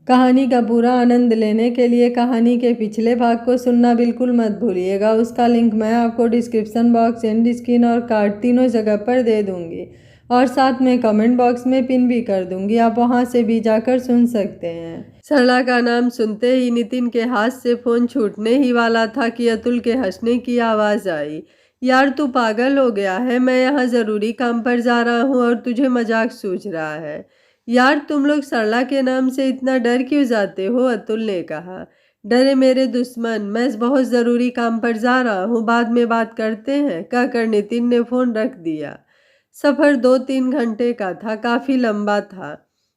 कहानी का पूरा आनंद लेने के लिए कहानी के पिछले भाग को सुनना बिल्कुल मत भूलिएगा। उसका लिंक मैं आपको डिस्क्रिप्शन बॉक्स, एंड स्क्रीन और कार्ड तीनों जगह पर दे दूंगी और साथ में कमेंट बॉक्स में पिन भी कर दूंगी। आप वहां से भी जाकर सुन सकते हैं। सरला का नाम सुनते ही नितिन के हाथ से फोन छूटने ही वाला था कि अतुल के हंसने की आवाज़ आई। यार तू पागल हो गया है, मैं यहाँ ज़रूरी काम पर जा रहा हूँ और तुझे मजाक सूझ रहा है। यार तुम लोग सरला के नाम से इतना डर क्यों जाते हो? अतुल ने कहा। डरे मेरे दुश्मन, मैं बहुत ज़रूरी काम पर जा रहा हूँ, बाद में बात करते हैं, कहकर नितिन ने फ़ोन रख दिया। सफ़र 2-3 घंटे का था, काफ़ी लंबा था।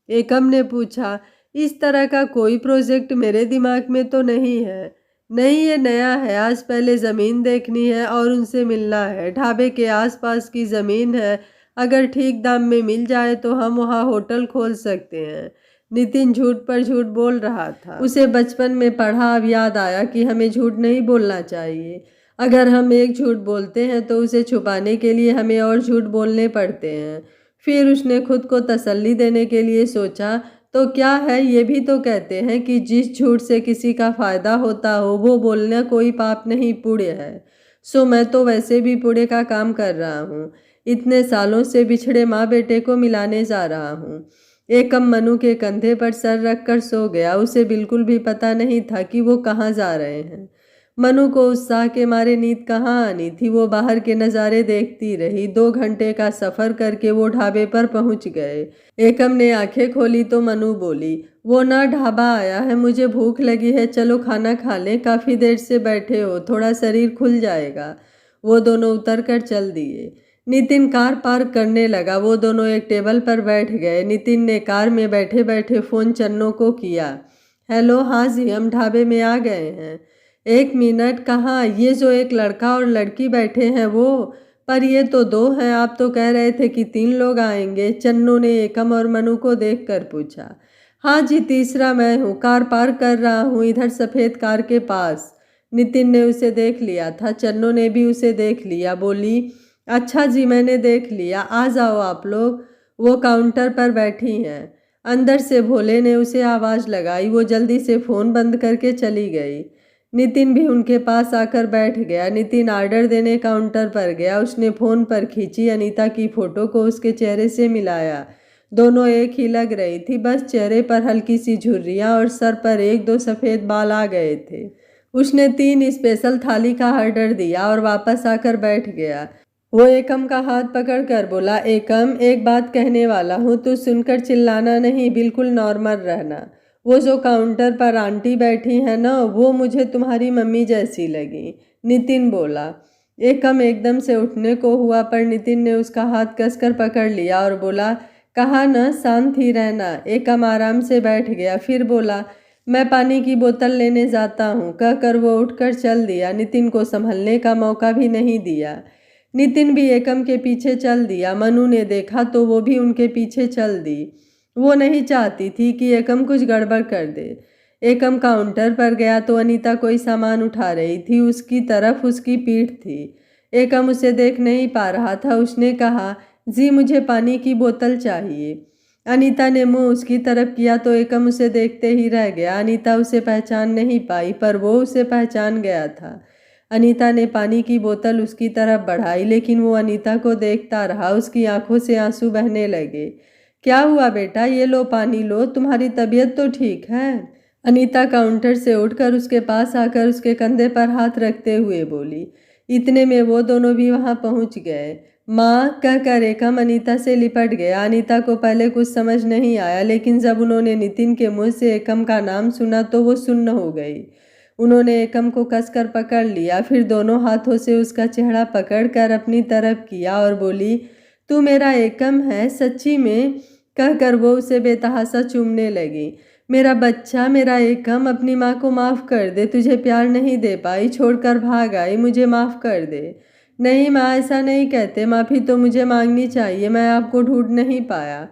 एकम ने पूछा, इस तरह का कोई प्रोजेक्ट मेरे दिमाग में तो नहीं है। नहीं, ये नया है। आज पहले ज़मीन देखनी है और उनसे मिलना है। ढाबे के आसपास की ज़मीन है, अगर ठीक दाम में मिल जाए तो हम वहाँ होटल खोल सकते हैं। नितिन झूठ पर झूठ बोल रहा था। उसे बचपन में पढ़ा, अब याद आया कि हमें झूठ नहीं बोलना चाहिए। अगर हम एक झूठ बोलते हैं तो उसे छुपाने के लिए हमें और झूठ बोलने पड़ते हैं। फिर उसने खुद को तसल्ली देने के लिए सोचा, तो क्या है, ये भी तो कहते हैं कि जिस झूठ से किसी का फायदा होता हो वो बोलना कोई पाप नहीं, पुण्य है। सो मैं तो वैसे भी पुण्य का काम कर रहा हूँ। इतने सालों से बिछड़े माँ बेटे को मिलाने जा रहा हूँ। एकम मनु के कंधे पर सर रखकर सो गया। उसे बिल्कुल भी पता नहीं था कि वो कहाँ जा रहे हैं। मनु को उत्साह के मारे नींद कहाँ आनी थी। वो बाहर के नज़ारे देखती रही। 2 घंटे का सफ़र करके वो ढाबे पर पहुँच गए। एकम ने आंखें खोली तो मनु बोली, वो ना ढाबा आया है, मुझे भूख लगी है, चलो खाना खा लें। काफ़ी देर से बैठे हो, थोड़ा शरीर खुल जाएगा। वो दोनों उतर कर चल दिए। नितिन कार पार्क करने लगा। वो दोनों एक टेबल पर बैठ गए। नितिन ने कार में बैठे बैठे फ़ोन चन्नो को किया। हेलो, हाँ जी, हम ढाबे में आ गए हैं। 1 मिनट, कहाँ? ये जो एक लड़का और लड़की बैठे हैं वो? पर ये तो 2 हैं, आप तो कह रहे थे कि 3 लोग आएंगे। चन्नो ने एकम और मनु को देखकर पूछा। हाँ जी, तीसरा मैं हूँ, कार पार्क कर रहा हूँ इधर सफ़ेद कार के पास। नितिन ने उसे देख लिया था। चन्नो ने भी उसे देख लिया। बोली, अच्छा जी, मैंने देख लिया, आ जाओ आप लोग। वो काउंटर पर बैठी हैं। अंदर से भोले ने उसे आवाज़ लगाई। वो जल्दी से फ़ोन बंद करके चली गई। नितिन भी उनके पास आकर बैठ गया। नितिन ऑर्डर देने काउंटर पर गया। उसने फ़ोन पर खींची अनीता की फ़ोटो को उसके चेहरे से मिलाया। दोनों एक ही लग रही थी, बस चेहरे पर हल्की सी झुर्रियाँ और सर पर 1-2 सफ़ेद बाल आ गए थे। उसने 3 स्पेशल थाली का ऑर्डर दिया और वापस आकर बैठ गया। वो एकम का हाथ पकड़कर बोला, एकम, एक बात कहने वाला हूँ, तू सुनकर चिल्लाना नहीं, बिल्कुल नॉर्मल रहना। वो जो काउंटर पर आंटी बैठी है ना, वो मुझे तुम्हारी मम्मी जैसी लगी। नितिन बोला। एकम एकदम से उठने को हुआ पर नितिन ने उसका हाथ कसकर पकड़ लिया और बोला, कहा ना शांत ही रहना। एकम आराम से बैठ गया। फिर बोला, मैं पानी की बोतल लेने जाता हूँ, कहकर वो उठकर चल दिया। नितिन को संभलने का मौका भी नहीं दिया। नितिन भी एकम के पीछे चल दिया। मनु ने देखा तो वो भी उनके पीछे चल दी। वो नहीं चाहती थी कि एकम कुछ गड़बड़ कर दे। एकम काउंटर पर गया तो अनीता कोई सामान उठा रही थी। उसकी तरफ उसकी पीठ थी। एकम उसे देख नहीं पा रहा था। उसने कहा, जी मुझे पानी की बोतल चाहिए। अनीता ने मुंह उसकी तरफ किया तो एकम उसे देखते ही रह गया। अनीता उसे पहचान नहीं पाई पर वो उसे पहचान गया था। अनीता ने पानी की बोतल उसकी तरफ बढ़ाई लेकिन वो अनीता को देखता रहा। उसकी आंखों से आंसू बहने लगे। क्या हुआ बेटा? ये लो पानी लो, तुम्हारी तबीयत तो ठीक है? अनीता काउंटर से उठकर उसके पास आकर उसके कंधे पर हाथ रखते हुए बोली। इतने में वो दोनों भी वहां पहुंच गए। माँ, कहकर एकम अनीता से लिपट गया। अनीता को पहले कुछ समझ नहीं आया लेकिन जब उन्होंने नितिन के मुंह से एकम का नाम सुना तो वो सुन्न हो गई। उन्होंने एकम को कसकर पकड़ लिया, फिर दोनों हाथों से उसका चेहरा पकड़कर अपनी तरफ किया और बोली, तू मेरा एकम है सच्ची में? कहकर वो उसे बेतहाशा चूमने लगी। मेरा बच्चा, मेरा एकम, अपनी माँ को माफ़ कर दे, तुझे प्यार नहीं दे पाई, छोड़कर भाग आई, मुझे माफ़ कर दे। नहीं माँ, ऐसा नहीं कहते, माफ़ी तो मुझे मांगनी चाहिए, मैं आपको ढूंढ नहीं पाया।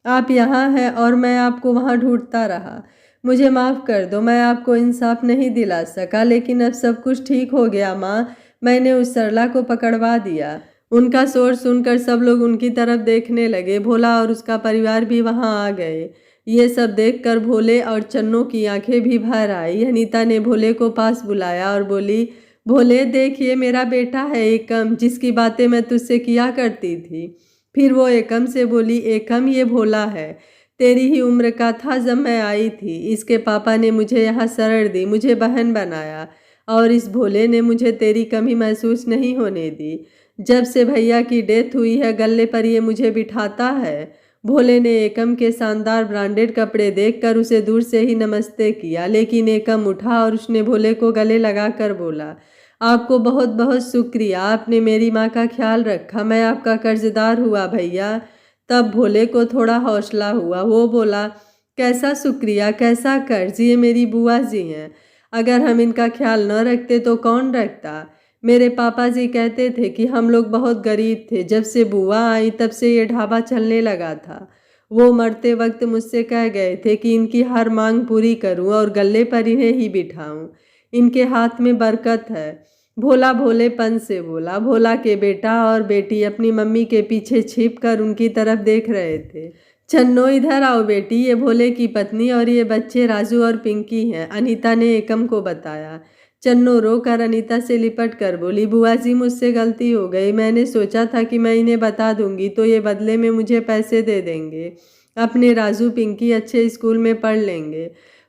आप यहाँ हैं और मैं आपको वहाँ ढूंढता रहा। मुझे माफ़ कर दो, मैं आपको इंसाफ नहीं दिला सका, लेकिन अब सब कुछ ठीक हो गया माँ। मैंने उस सरला को पकड़वा दिया। उनका शोर सुनकर सब लोग उनकी तरफ देखने लगे। भोला और उसका परिवार भी वहां आ गए। ये सब देखकर भोले और चन्नो की आंखें भी भर आई। अनीता ने भोले को पास बुलाया और बोली, भोले देख, ये मेरा बेटा है एकम, जिसकी बातें मैं तुझसे किया करती थी। फिर वो एकम से बोली, एकम ये भोला है, तेरी ही उम्र का था जब मैं आई थी। इसके पापा ने मुझे यहाँ शरण दी, मुझे बहन बनाया, और इस भोले ने मुझे तेरी कमी महसूस नहीं होने दी। जब से भैया की डेथ हुई है गले पर ये मुझे बिठाता है। भोले ने एकम के शानदार ब्रांडेड कपड़े देखकर उसे दूर से ही नमस्ते किया, लेकिन एकम उठा और उसने भोले को गले लगाकर बोला, आपको बहुत बहुत शुक्रिया, आपने मेरी माँ का ख्याल रखा, मैं आपका कर्जदार हुआ भैया। तब भोले को थोड़ा हौसला हुआ। वो बोला, कैसा शुक्रिया, कैसा कर्ज, ये मेरी बुआ जी हैं, अगर हम इनका ख्याल न रखते तो कौन रखता। मेरे पापा जी कहते थे कि हम लोग बहुत गरीब थे, जब से बुआ आई तब से ये ढाबा चलने लगा था। वो मरते वक्त मुझसे कह गए थे कि इनकी हर मांग पूरी करूं और गले पर इन्हें ही बिठाऊं, इनके हाथ में बरकत है। भोला भोलेपन से बोला। भोला के बेटा और बेटी अपनी मम्मी के पीछे छिपकर उनकी तरफ देख रहे थे। चन्नो इधर आओ बेटी, ये भोले की पत्नी और ये बच्चे राजू और पिंकी हैं, अनीता ने एकम को बताया। चन्नो रोकर अनीता से लिपट कर बोली, बुआ जी मुझसे गलती हो गई, मैंने सोचा था कि मैं इन्हें बता दूंगी तो ये बदले में मुझे पैसे दे देंगे, अपने राजू पिंकी अच्छे स्कूल में पढ़ लेंगे,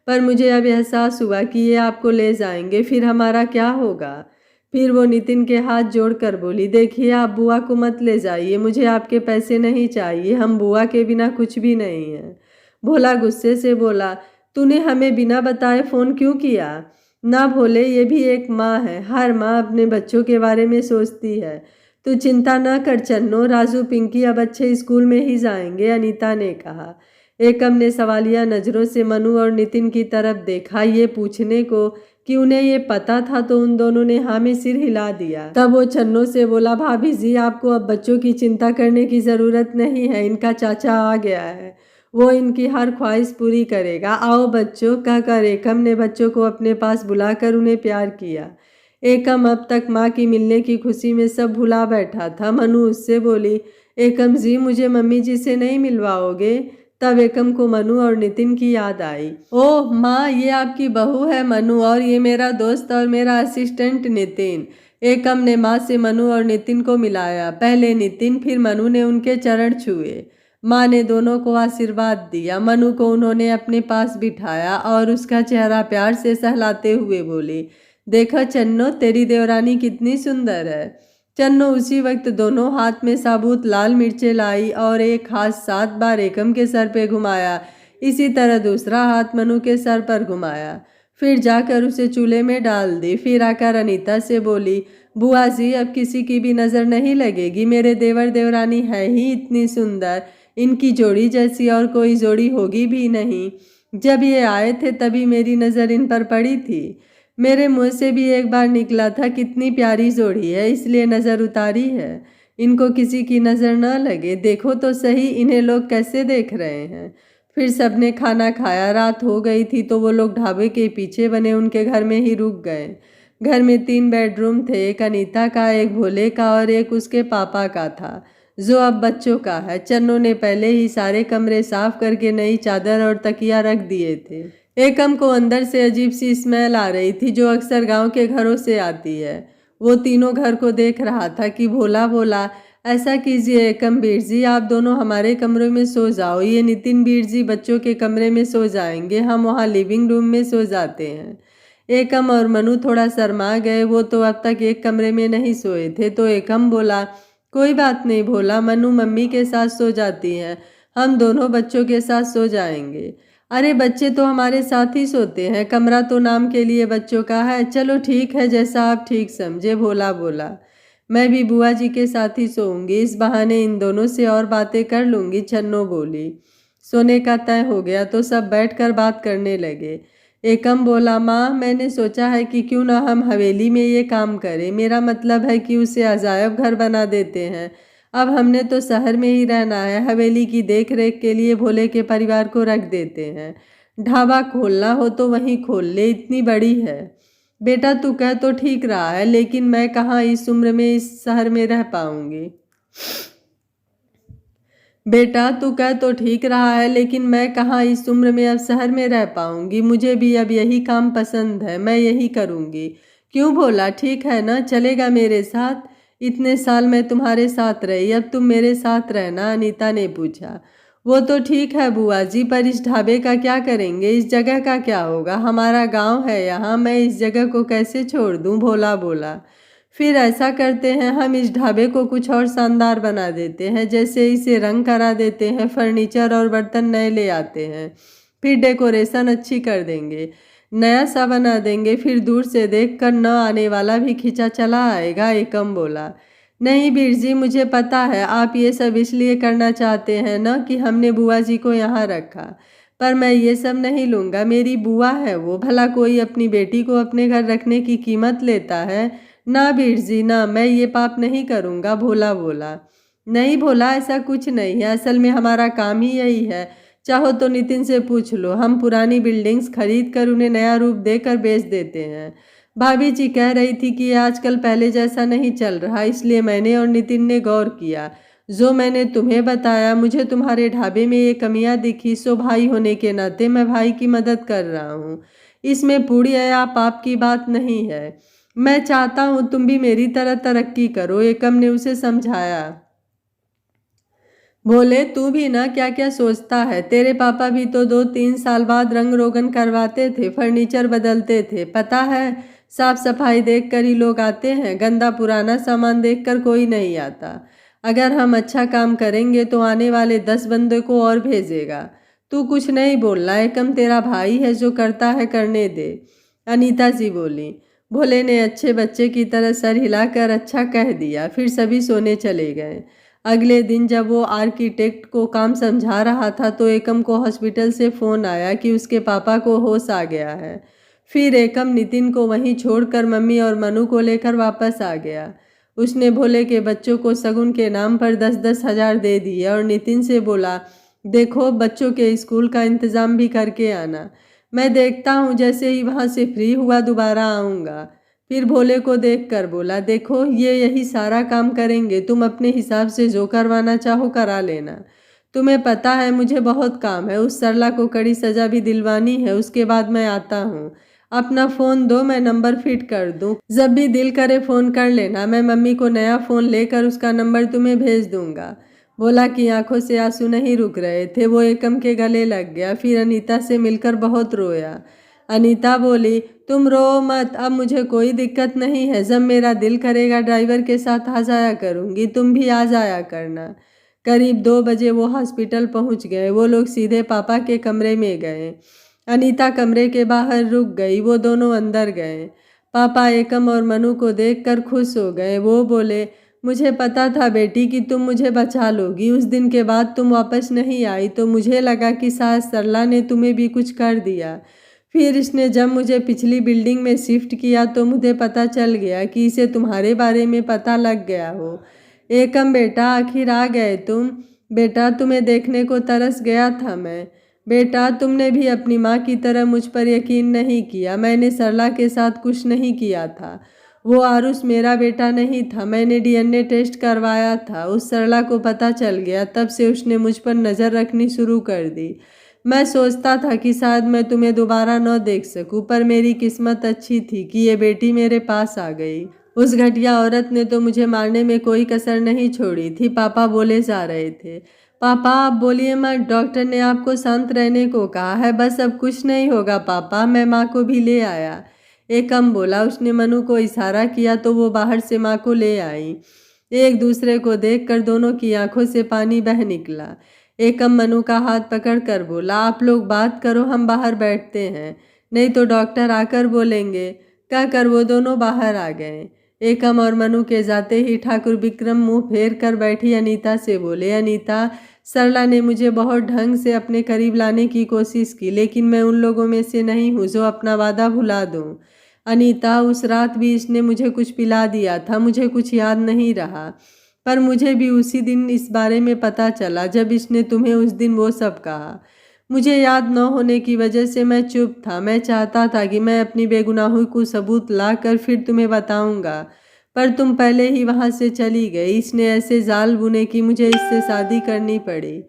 पर मुझे अब एहसास हुआ कि ये आपको ले जाएंगे, फिर हमारा क्या होगा। फिर वो नितिन के हाथ जोड़कर बोली, देखिए आप बुआ को मत ले जाइए, मुझे आपके पैसे नहीं चाहिए, हम बुआ के बिना कुछ भी नहीं हैं। भोला गुस्से से बोला, तूने हमें बिना बताए फ़ोन क्यों किया। ना भोले, ये भी एक माँ है, हर माँ अपने बच्चों के बारे में सोचती है। तू चिंता न कर चन्नो, राजू पिंकी अब अच्छे स्कूल में ही जाएंगे, अनीता ने कहा। एकम ने सवालिया नज़रों से मनु और नितिन की तरफ देखा, ये पूछने को कि उन्हें ये पता था, तो उन दोनों ने हाँ में सिर हिला दिया। तब वो चन्नो से बोला, भाभी जी आपको अब बच्चों की चिंता करने की ज़रूरत नहीं है, इनका चाचा आ गया है, वो इनकी हर ख्वाहिश पूरी करेगा, आओ बच्चों, कहकर एकम ने बच्चों को अपने पास बुलाकर उन्हें प्यार किया। एकम अब तक माँ की मिलने की खुशी में सब भुला बैठा था। मनु उससे बोली, एकम जी मुझे मम्मी जी से नहीं मिलवाओगे। तब एकम को मनु और नितिन की याद आई। ओह माँ, ये आपकी बहू है मनु, और ये मेरा दोस्त और मेरा असिस्टेंट नितिन। एकम ने माँ से मनु और नितिन को मिलाया। पहले नितिन फिर मनु ने उनके चरण छुए। माँ ने दोनों को आशीर्वाद दिया। मनु को उन्होंने अपने पास बिठाया और उसका चेहरा प्यार से सहलाते हुए बोली, देखो चन्नो, तेरी देवरानी कितनी सुंदर है। चन्नो उसी वक्त दोनों हाथ में साबुत लाल मिर्चें लाई और एक हाथ 7 बार एकम के सर पे घुमाया, इसी तरह दूसरा हाथ मनु के सर पर घुमाया, फिर जाकर उसे चूल्हे में डाल दी। फिर आकर अनीता से बोली, बुआ जी अब किसी की भी नज़र नहीं लगेगी, मेरे देवर देवरानी है ही इतनी सुंदर, इनकी जोड़ी जैसी और कोई जोड़ी होगी भी नहीं। जब ये आए थे तभी मेरी नज़र इन पर पड़ी थी, मेरे मुंह से भी एक बार निकला था कितनी प्यारी जोड़ी है, इसलिए नज़र उतारी है, इनको किसी की नज़र न लगे, देखो तो सही इन्हें लोग कैसे देख रहे हैं। फिर सबने खाना खाया। रात हो गई थी तो वो लोग ढाबे के पीछे बने उनके घर में ही रुक गए। घर में 3 बेडरूम थे, एक अनीता का, एक भोले का और एक उसके पापा का था, जो अब बच्चों का है। चन्नो ने पहले ही सारे कमरे साफ करके नई चादर और तकिया रख दिए थे। एकम को अंदर से अजीब सी स्मेल आ रही थी, जो अक्सर गांव के घरों से आती है। वो तीनों घर को देख रहा था कि भोला बोला, ऐसा कीजिए एकम बीर जी, आप दोनों हमारे कमरे में सो जाओ, ये नितिन बीर जी बच्चों के कमरे में सो जाएंगे, हम वहाँ लिविंग रूम में सो जाते हैं। एकम और मनु थोड़ा शर्मा गए, वो तो अब तक एक कमरे में नहीं सोए थे। तो एकम बोला, कोई बात नहीं भोला, मनु मम्मी के साथ सो जाती हैं, हम दोनों बच्चों के साथ सो जाएंगे। अरे बच्चे तो हमारे साथ ही सोते हैं, कमरा तो नाम के लिए बच्चों का है, चलो ठीक है, जैसा आप ठीक समझे, भोला बोला। मैं भी बुआ जी के साथ ही सोऊंगी, इस बहाने इन दोनों से और बातें कर लूंगी, चन्नो बोली। सोने का तय हो गया तो सब बैठकर बात करने लगे। एकम बोला, माँ मैंने सोचा है कि क्यों ना हम हवेली में ये काम करें, मेरा मतलब है कि उसे अजायब घर बना देते हैं, अब हमने तो शहर में ही रहना है, हवेली की देख रेख के लिए भोले के परिवार को रख देते हैं, ढाबा खोलना हो तो वहीं खोल ले, इतनी बड़ी है। बेटा तू कह तो ठीक रहा है, लेकिन मैं कहाँ इस उम्र में इस शहर में रह पाऊंगी। बेटा तू कह तो ठीक रहा है, लेकिन मैं कहाँ इस उम्र में अब शहर में रह पाऊंगी। मुझे भी अब यही काम पसंद है, मैं यही करूंगी। क्यों भोला, ठीक है ना, चलेगा मेरे साथ? इतने साल मैं तुम्हारे साथ रही, अब तुम मेरे साथ रहना, अनीता ने पूछा। वो तो ठीक है बुआ जी, पर इस ढाबे का क्या करेंगे, इस जगह का क्या होगा? हमारा गांव है यहाँ, मैं इस जगह को कैसे छोड़ दूँ, भोला बोला। फिर ऐसा करते हैं, हम इस ढाबे को कुछ और शानदार बना देते हैं, जैसे इसे रंग करा देते हैं, फर्नीचर और बर्तन नए ले आते हैं, फिर डेकोरेशन अच्छी कर देंगे, नया सा बना देंगे, फिर दूर से देखकर न आने वाला भी खींचा चला आएगा, एकम बोला। नहीं बीर जी, मुझे पता है आप ये सब इसलिए करना चाहते हैं ना कि हमने बुआ जी को यहाँ रखा, पर मैं ये सब नहीं लूँगा। मेरी बुआ है वो, भला कोई अपनी बेटी को अपने घर रखने की कीमत लेता है? ना बीर जी ना, मैं ये पाप नहीं करूँगा, भोला बोला। नहीं भोला, ऐसा कुछ नहीं है, असल में हमारा काम ही यही है। चाहो तो नितिन से पूछ लो, हम पुरानी बिल्डिंग्स खरीद कर उन्हें नया रूप देकर बेच देते हैं। भाभी जी कह रही थी कि आजकल पहले जैसा नहीं चल रहा, इसलिए मैंने और नितिन ने गौर किया। जो मैंने तुम्हें बताया, मुझे तुम्हारे ढाबे में ये कमियां दिखी, सो भाई होने के नाते मैं भाई की मदद कर रहा हूँ। इसमें पुण्य या पाप की बात नहीं है। मैं चाहता हूँ तुम भी मेरी तरह तरक्की करो, एकम ने उसे समझाया। बोले, तू भी ना क्या क्या सोचता है, तेरे पापा भी तो 2-3 साल बाद रंग रोगन करवाते थे, फर्नीचर बदलते थे, पता है। साफ सफाई देख कर ही लोग आते हैं, गंदा पुराना सामान देखकर कोई नहीं आता। अगर हम अच्छा काम करेंगे तो आने वाले 10 बंदे को और भेजेगा। तू कुछ नहीं बोलना, एकम तेरा भाई है, जो करता है करने दे, अनीता जी बोली। भोले ने अच्छे बच्चे की तरह सर हिलाकर अच्छा कह दिया, फिर सभी सोने चले गए। अगले दिन जब वो आर्किटेक्ट को काम समझा रहा था तो एकम को हॉस्पिटल से फ़ोन आया कि उसके पापा को होश आ गया है। फिर एकम नितिन को वहीं छोड़कर मम्मी और मनु को लेकर वापस आ गया। उसने भोले के बच्चों को शगुन के नाम पर 10-10 हज़ार दे दिए और नितिन से बोला, देखो बच्चों के स्कूल का इंतज़ाम भी करके आना। मैं देखता हूँ, जैसे ही वहाँ से फ्री हुआ दोबारा आऊँगा। फिर भोले को देखकर बोला, देखो ये यही सारा काम करेंगे, तुम अपने हिसाब से जो करवाना चाहो करा लेना। तुम्हें पता है मुझे बहुत काम है, उस सरला को कड़ी सजा भी दिलवानी है, उसके बाद मैं आता हूँ। अपना फ़ोन दो, मैं नंबर फिट कर दूँ, जब भी दिल करे फ़ोन कर लेना, मैं मम्मी को नया फ़ोन लेकर उसका नंबर तुम्हें भेज दूँगा। बोला कि आंखों से आंसू नहीं रुक रहे थे, वो एकम के गले लग गया। फिर अनीता से मिलकर बहुत रोया। अनीता बोली, तुम रो मत, अब मुझे कोई दिक्कत नहीं है, जब मेरा दिल करेगा ड्राइवर के साथ आ जाया करूँगी, तुम भी आ जाया करना। करीब 2 बजे वो हॉस्पिटल पहुँच गए। वो लोग सीधे पापा के कमरे में गए। अनीता कमरे के बाहर रुक गई, वो दोनों अंदर गए। पापा एकम और मनु को देखकर खुश हो गए। वो बोले, मुझे पता था बेटी कि तुम मुझे बचा लोगी। उस दिन के बाद तुम वापस नहीं आई तो मुझे लगा कि शायद सरला ने तुम्हें भी कुछ कर दिया। फिर इसने जब मुझे पिछली बिल्डिंग में शिफ्ट किया तो मुझे पता चल गया कि इसे तुम्हारे बारे में पता लग गया हो। एकम बेटा, आखिर आ गए तुम। बेटा तुम्हें देखने को तरस गया था मैं। बेटा तुमने भी अपनी माँ की तरह मुझ पर यकीन नहीं किया। मैंने सरला के साथ कुछ नहीं किया था। वो आरुष मेरा बेटा नहीं था। मैंने डीएनए टेस्ट करवाया था, उस सरला को पता चल गया, तब से उसने मुझ पर नज़र रखनी शुरू कर दी। मैं सोचता था कि शायद मैं तुम्हें दोबारा न देख सकूं, पर मेरी किस्मत अच्छी थी कि ये बेटी मेरे पास आ गई। उस घटिया औरत ने तो मुझे मारने में कोई कसर नहीं छोड़ी थी। पापा बोले जा रहे थे। पापा आप बोलिए मत, डॉक्टर ने आपको शांत रहने को कहा है, बस अब कुछ नहीं होगा पापा, मैं माँ को भी ले आया। एकम बोला। उसने मनु को इशारा किया तो वो बाहर से माँ को ले आई। एक दूसरे को देखकर दोनों की आंखों से पानी बह निकला। एकम मनु का हाथ पकड़कर बोला, आप लोग बात करो, हम बाहर बैठते हैं, नहीं तो डॉक्टर आकर बोलेंगे। कहकर वो दोनों बाहर आ गए। एकम और मनु के जाते ही ठाकुर विक्रम मुंह फेर कर बैठी अनीता से बोले, अनीता सरला ने मुझे बहुत ढंग से अपने करीब लाने की कोशिश की, लेकिन मैं उन लोगों में से नहीं हूँ जो अपना वादा भुला दूँ। अनीता उस रात भी इसने मुझे कुछ पिला दिया था, मुझे कुछ याद नहीं रहा, पर मुझे भी उसी दिन इस बारे में पता चला जब इसने तुम्हें उस दिन वो सब कहा। मुझे याद न होने की वजह से मैं चुप था। मैं चाहता था कि मैं अपनी बेगुनाही को सबूत ला कर फिर तुम्हें बताऊंगा, पर तुम पहले ही वहाँ से चली गई। इसने ऐसे जाल बुने कि मुझे इससे शादी करनी पड़ी।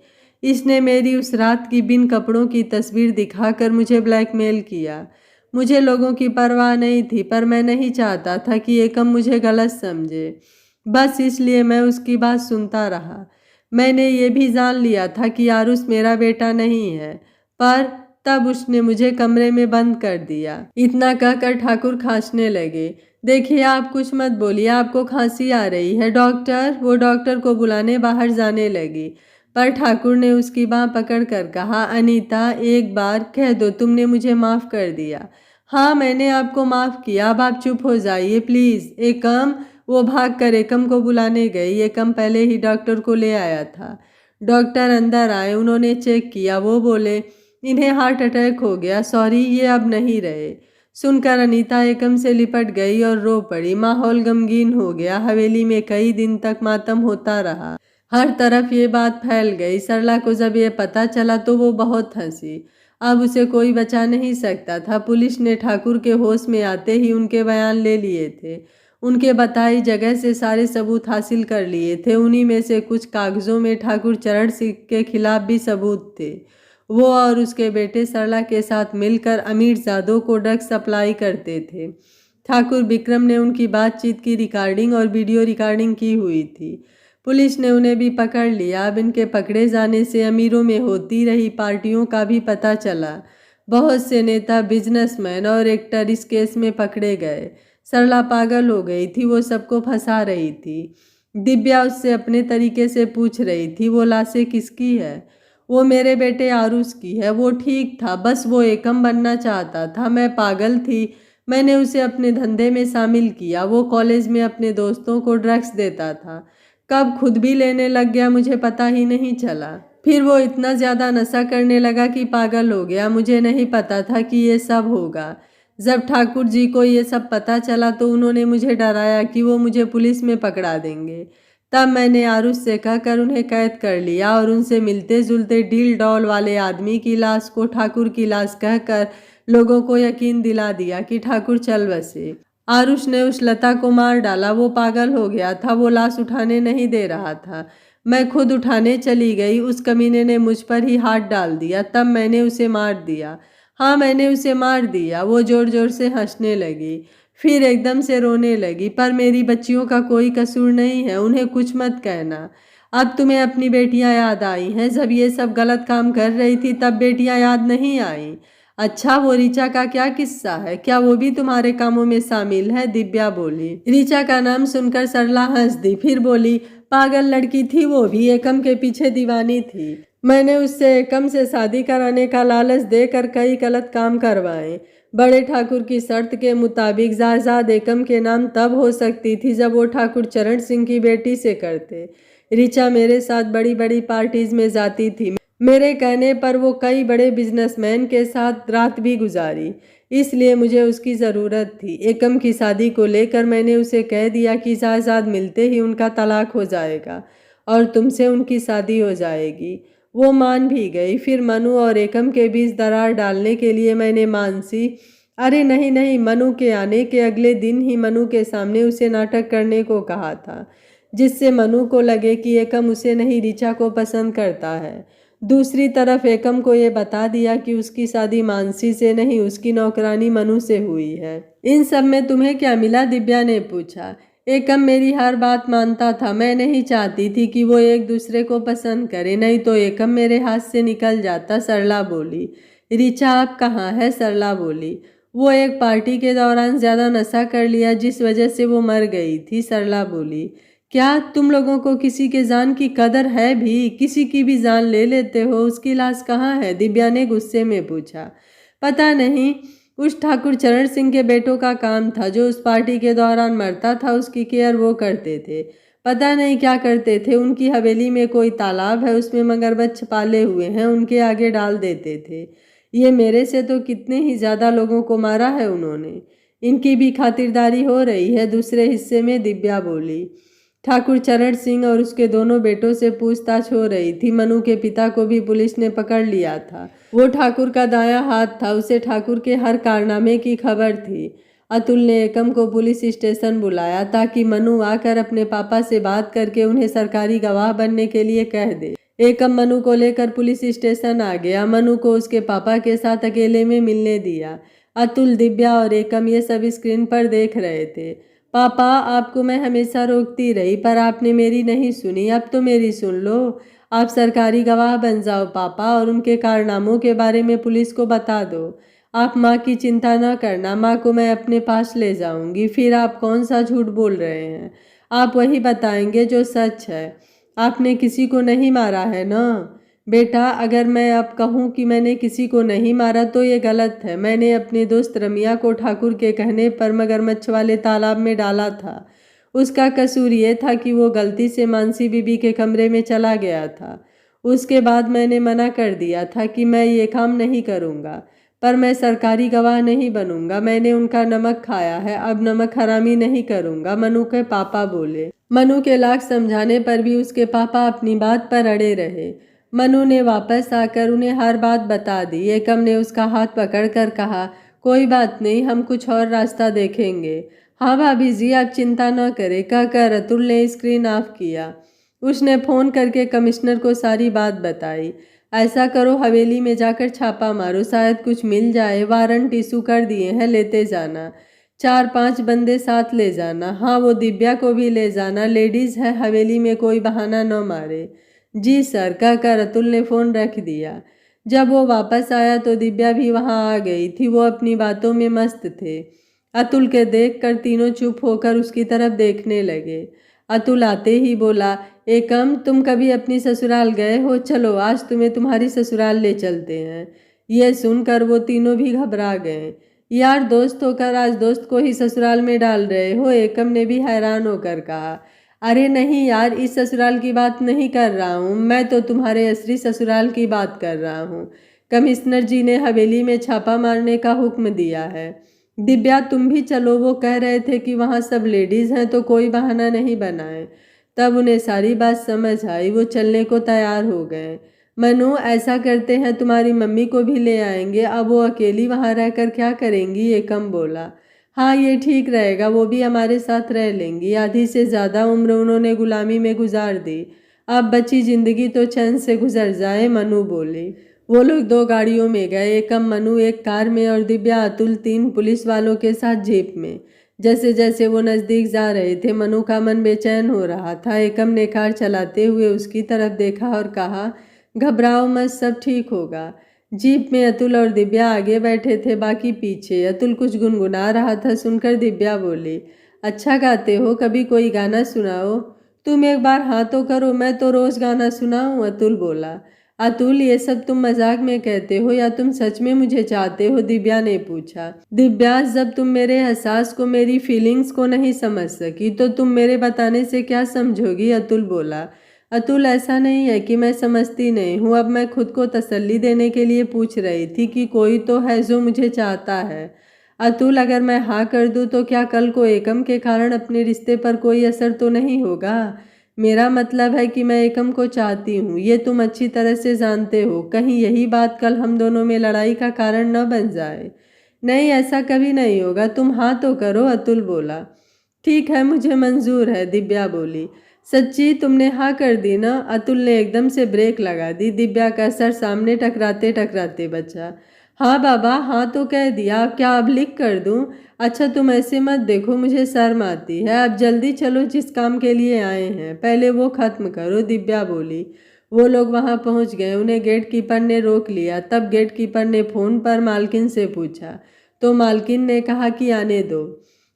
इसने मेरी उस रात की बिन कपड़ों की तस्वीर दिखाकर मुझे ब्लैकमेल किया। मुझे लोगों की परवाह नहीं थी, पर मैं नहीं चाहता था कि एकम मुझे गलत समझे। बस इसलिए मैं उसकी बात सुनता रहा। मैंने ये भी जान लिया था कि आरुष मेरा बेटा नहीं है, पर तब उसने मुझे कमरे में बंद कर दिया। इतना कहकर ठाकुर खांसने लगे। देखिए, आप कुछ मत बोलिए, आपको खांसी आ रही है। डॉक्टर, वो डॉक्टर को बुलाने बाहर जाने लगी, पर ठाकुर ने उसकी बांह पकड़कर कहा, अनीता, एक बार कह दो तुमने मुझे माफ कर दिया। हाँ, मैंने आपको माफ किया, अब आप चुप हो जाइए प्लीज। एकम, वो भाग कर एकम को बुलाने गई। एकम पहले ही डॉक्टर को ले आया था। डॉक्टर अंदर आए, उन्होंने चेक किया। वो बोले, इन्हें हार्ट अटैक हो गया, सॉरी, ये अब नहीं रहे। सुनकर अनीता एकम से लिपट गई और रो पड़ी। माहौल गमगीन हो गया। हवेली में कई दिन तक मातम होता रहा। हर तरफ ये बात फैल गई। सरला को जब ये पता चला तो वो बहुत हंसी। अब उसे कोई बचा नहीं सकता था। पुलिस ने ठाकुर के होश में आते ही उनके बयान ले लिए थे। उनके बताई जगह से सारे सबूत हासिल कर लिए थे। उन्हीं में से कुछ कागजों में ठाकुर चरण सिंह के खिलाफ भी सबूत थे। वो और उसके बेटे सरला के साथ मिलकर अमीरजादों को ड्रग्स सप्लाई करते थे। ठाकुर विक्रम ने उनकी बातचीत की रिकॉर्डिंग और वीडियो रिकॉर्डिंग की हुई थी। पुलिस ने उन्हें भी पकड़ लिया। अब इनके पकड़े जाने से अमीरों में होती रही पार्टियों का भी पता चला। बहुत से नेता, बिजनेसमैन और एक्टर इस केस में पकड़े गए। सरला पागल हो गई थी, वो सबको फंसा रही थी। दिव्या उससे अपने तरीके से पूछ रही थी, वो लाशें किसकी है? वो मेरे बेटे आरुष की है। वो ठीक था, बस वो एकम बनना चाहता था। मैं पागल थी, मैंने उसे अपने धंधे में शामिल किया। वो कॉलेज में अपने दोस्तों को ड्रग्स देता था, कब खुद भी लेने लग गया मुझे पता ही नहीं चला। फिर वो इतना ज़्यादा नशा करने लगा कि पागल हो गया। मुझे नहीं पता था कि ये सब होगा। जब ठाकुर जी को ये सब पता चला तो उन्होंने मुझे डराया कि वो मुझे पुलिस में पकड़ा देंगे। तब मैंने आरुष से कहकर उन्हें कैद कर लिया और उनसे मिलते जुलते डील डॉल वाले आदमी की लाश को ठाकुर की लाश कहकर लोगों को यकीन दिला दिया कि ठाकुर चल बसे। आरुष ने उस लता को मार डाला। वो पागल हो गया था, वो लाश उठाने नहीं दे रहा था। मैं खुद उठाने चली गई, उस कमीने ने मुझ पर ही हाथ डाल दिया, तब मैंने उसे मार दिया। हाँ, मैंने उसे मार दिया। वो जोर जोर से हंसने लगी, फिर एकदम से रोने लगी। पर मेरी बच्चियों का कोई कसूर नहीं है, उन्हें कुछ मत कहना। अब तुम्हें अपनी बेटियां याद आई हैं। जब ये सब गलत काम कर रही थी तब बेटियां याद नहीं आई? अच्छा, वो ऋचा का क्या किस्सा है? क्या वो भी तुम्हारे कामों में शामिल है? दिव्या बोली। ऋचा का नाम सुनकर सरला हंस दी, फिर बोली, पागल लड़की थी वो भी, एकम के पीछे दीवानी थी। मैंने उससे एकम से शादी कराने का लालच देकर कई गलत काम करवाए। बड़े ठाकुर की शर्त के मुताबिक जायदाद एकम के नाम तब हो सकती थी जब वो ठाकुर चरण सिंह की बेटी से करते। ऋचा मेरे साथ बड़ी बड़ी पार्टीज में जाती थी। मेरे कहने पर वो कई बड़े बिजनेसमैन के साथ रात भी गुजारी, इसलिए मुझे उसकी ज़रूरत थी। एकम की शादी को लेकर मैंने उसे कह दिया कि जायदाद मिलते ही उनका तलाक हो जाएगा और तुमसे उनकी शादी हो जाएगी। वो मान भी गई। फिर मनु और एकम के बीच दरार डालने के लिए मैंने मानसी, अरे नहीं नहीं, मनु के आने के अगले दिन ही मनु के सामने उसे नाटक करने को कहा था, जिससे मनु को लगे कि एकम उसे नहीं ऋचा को पसंद करता है। दूसरी तरफ एकम को ये बता दिया कि उसकी शादी मानसी से नहीं, उसकी नौकरानी मनु से हुई है। इन सब में तुम्हें क्या मिला? दिव्या ने पूछा। एकम मेरी हर बात मानता था। मैं नहीं चाहती थी कि वो एक दूसरे को पसंद करे, नहीं तो एकम मेरे हाथ से निकल जाता। सरला बोली। ऋचा अब कहाँ है? सरला बोली। वो एक पार्टी के दौरान ज़्यादा नशा कर लिया, जिस वजह से वो मर गई थी। सरला बोली। क्या तुम लोगों को किसी के जान की कदर है भी? किसी की भी जान ले लेते हो। उसकी लाश कहाँ है? दिव्या ने गुस्से में पूछा। पता नहीं, उस ठाकुर चरण सिंह के बेटों का काम था। जो उस पार्टी के दौरान मरता था उसकी केयर वो करते थे। पता नहीं क्या करते थे। उनकी हवेली में कोई तालाब है, उसमें मगरमच्छ पाले हुए हैं, उनके आगे डाल देते थे। ये मेरे से तो कितने ही ज़्यादा लोगों को मारा है उन्होंने। इनकी भी खातिरदारी हो रही है। दूसरे हिस्से में दिव्या बोली। ठाकुर चरण सिंह और उसके दोनों बेटों से पूछताछ हो रही थी। मनु के पिता को भी पुलिस ने पकड़ लिया था। वो ठाकुर का दायां हाथ था, उसे ठाकुर के हर कारनामे की खबर थी। अतुल ने एकम को पुलिस स्टेशन बुलाया ताकि मनु आकर अपने पापा से बात करके उन्हें सरकारी गवाह बनने के लिए कह दे। एकम मनु को लेकर पुलिस स्टेशन आ गया। मनु को उसके पापा के साथ अकेले में मिलने दिया। अतुल, दिव्या और एकम ये सब स्क्रीन पर देख रहे थे। पापा, आपको मैं हमेशा रोकती रही पर आपने मेरी नहीं सुनी, अब तो मेरी सुन लो। आप सरकारी गवाह बन जाओ पापा और उनके कारनामों के बारे में पुलिस को बता दो। आप माँ की चिंता न करना, माँ को मैं अपने पास ले जाऊंगी। फिर आप कौन सा झूठ बोल रहे हैं? आप वही बताएंगे जो सच है। आपने किसी को नहीं मारा है ना? बेटा, अगर मैं अब कहूँ कि मैंने किसी को नहीं मारा तो ये गलत है। मैंने अपने दोस्त रमिया को ठाकुर के कहने पर मगरमच्छ वाले तालाब में डाला था। उसका कसूर ये था कि वो गलती से मानसी बीबी के कमरे में चला गया था। उसके बाद मैंने मना कर दिया था कि मैं ये काम नहीं करूँगा, पर मैं सरकारी गवाह नहीं बनूंगा। मैंने उनका नमक खाया है, अब नमक हरामी नहीं करूंगा, मनु के पापा बोले। मनु के लाख समझाने पर भी उसके पापा अपनी बात पर अड़े रहे। मनु ने वापस आकर उन्हें हर बात बता दी। एकम ने उसका हाथ पकड़कर कहा, कोई बात नहीं, हम कुछ और रास्ता देखेंगे। हाँ भाभी जी, आप चिंता न करें, कहकर अतुल ने स्क्रीन ऑफ किया। उसने फ़ोन करके कमिश्नर को सारी बात बताई। ऐसा करो, हवेली में जाकर छापा मारो, शायद कुछ मिल जाए। वारंट इशू कर दिए हैं, लेते जाना। 4-5 बंदे साथ ले जाना। हाँ, वो दिव्या को भी ले जाना, लेडीज़ है, हवेली में कोई बहाना न मारे। जी सर, कहकर अतुल ने फ़ोन रख दिया। जब वो वापस आया तो दिव्या भी वहाँ आ गई थी। वो अपनी बातों में मस्त थे। अतुल के देखकर तीनों चुप होकर उसकी तरफ देखने लगे। अतुल आते ही बोला, एकम, तुम कभी अपनी ससुराल गए हो? चलो, आज तुम्हें तुम्हारी ससुराल ले चलते हैं। ये सुनकर वो तीनों भी घबरा गए। यार, दोस्त होकर आज दोस्त को ही ससुराल में डाल रहे हो? एकम ने भी हैरान होकर कहा। अरे नहीं यार, इस ससुराल की बात नहीं कर रहा हूँ मैं, तो तुम्हारे असली ससुराल की बात कर रहा हूँ। कमिश्नर जी ने हवेली में छापा मारने का हुक्म दिया है। दिव्या, तुम भी चलो। वो कह रहे थे कि वहाँ सब लेडीज़ हैं तो कोई बहाना नहीं बनाए। तब उन्हें सारी बात समझ आई। वो चलने को तैयार हो गए। मनु, ऐसा करते हैं, तुम्हारी मम्मी को भी ले आएंगे। अब वो अकेली वहाँ रहकर क्या करेंगी? एकम बोला। हाँ, ये ठीक रहेगा, वो भी हमारे साथ रह लेंगी। आधी से ज़्यादा उम्र उन्होंने गुलामी में गुजार दी, अब बची जिंदगी तो चैन से गुजर जाए, मनु बोली। वो लोग 2 गाड़ियों में गए। एकम, मनु एक कार में और दिव्या, अतुल 3 पुलिस वालों के साथ जीप में। जैसे जैसे वो नज़दीक जा रहे थे, मनु का मन बेचैन हो रहा था। एकम ने कार चलाते हुए उसकी तरफ देखा और कहा, घबराओ मत, सब ठीक होगा। जीप में अतुल और दिव्या आगे बैठे थे, बाकी पीछे। अतुल कुछ गुनगुना रहा था, सुनकर दिव्या बोली, अच्छा गाते हो, कभी कोई गाना सुनाओ। तुम एक बार हाँ तो करो, मैं तो रोज़ गाना सुनाऊँ, अतुल बोला। अतुल, ये सब तुम मजाक में कहते हो या तुम सच में मुझे चाहते हो? दिव्या ने पूछा। दिव्या, जब तुम मेरे एहसास को, मेरी फीलिंग्स को नहीं समझ सकी तो तुम मेरे बताने से क्या समझोगी? अतुल बोला। अतुल, ऐसा नहीं है कि मैं समझती नहीं हूँ, अब मैं खुद को तसल्ली देने के लिए पूछ रही थी कि कोई तो है जो मुझे चाहता है। अतुल, अगर मैं हाँ कर दूँ तो क्या कल को एकम के कारण अपने रिश्ते पर कोई असर तो नहीं होगा? मेरा मतलब है कि मैं एकम को चाहती हूँ, ये तुम अच्छी तरह से जानते हो। कहीं यही बात कल हम दोनों में लड़ाई का कारण न बन जाए। नहीं, ऐसा कभी नहीं होगा, तुम हाँ तो करो, अतुल बोला। ठीक है, मुझे मंजूर है, दिव्या बोली। सच्ची तुमने हाँ कर दी ना? अतुल ने एकदम से ब्रेक लगा दी। दिव्या का सर सामने टकराते टकराते बचा। हाँ बाबा, हाँ तो कह दिया, अब क्या अब लिख कर दूँ? अच्छा तुम ऐसे मत देखो, मुझे शर्म आती है। अब जल्दी चलो, जिस काम के लिए आए हैं पहले वो खत्म करो, दिव्या बोली। वो लोग वहाँ पहुँच गए। उन्हें गेट कीपर ने रोक लिया। तब गेट कीपर ने फ़ोन पर मालकिन से पूछा तो मालकिन ने कहा कि आने दो।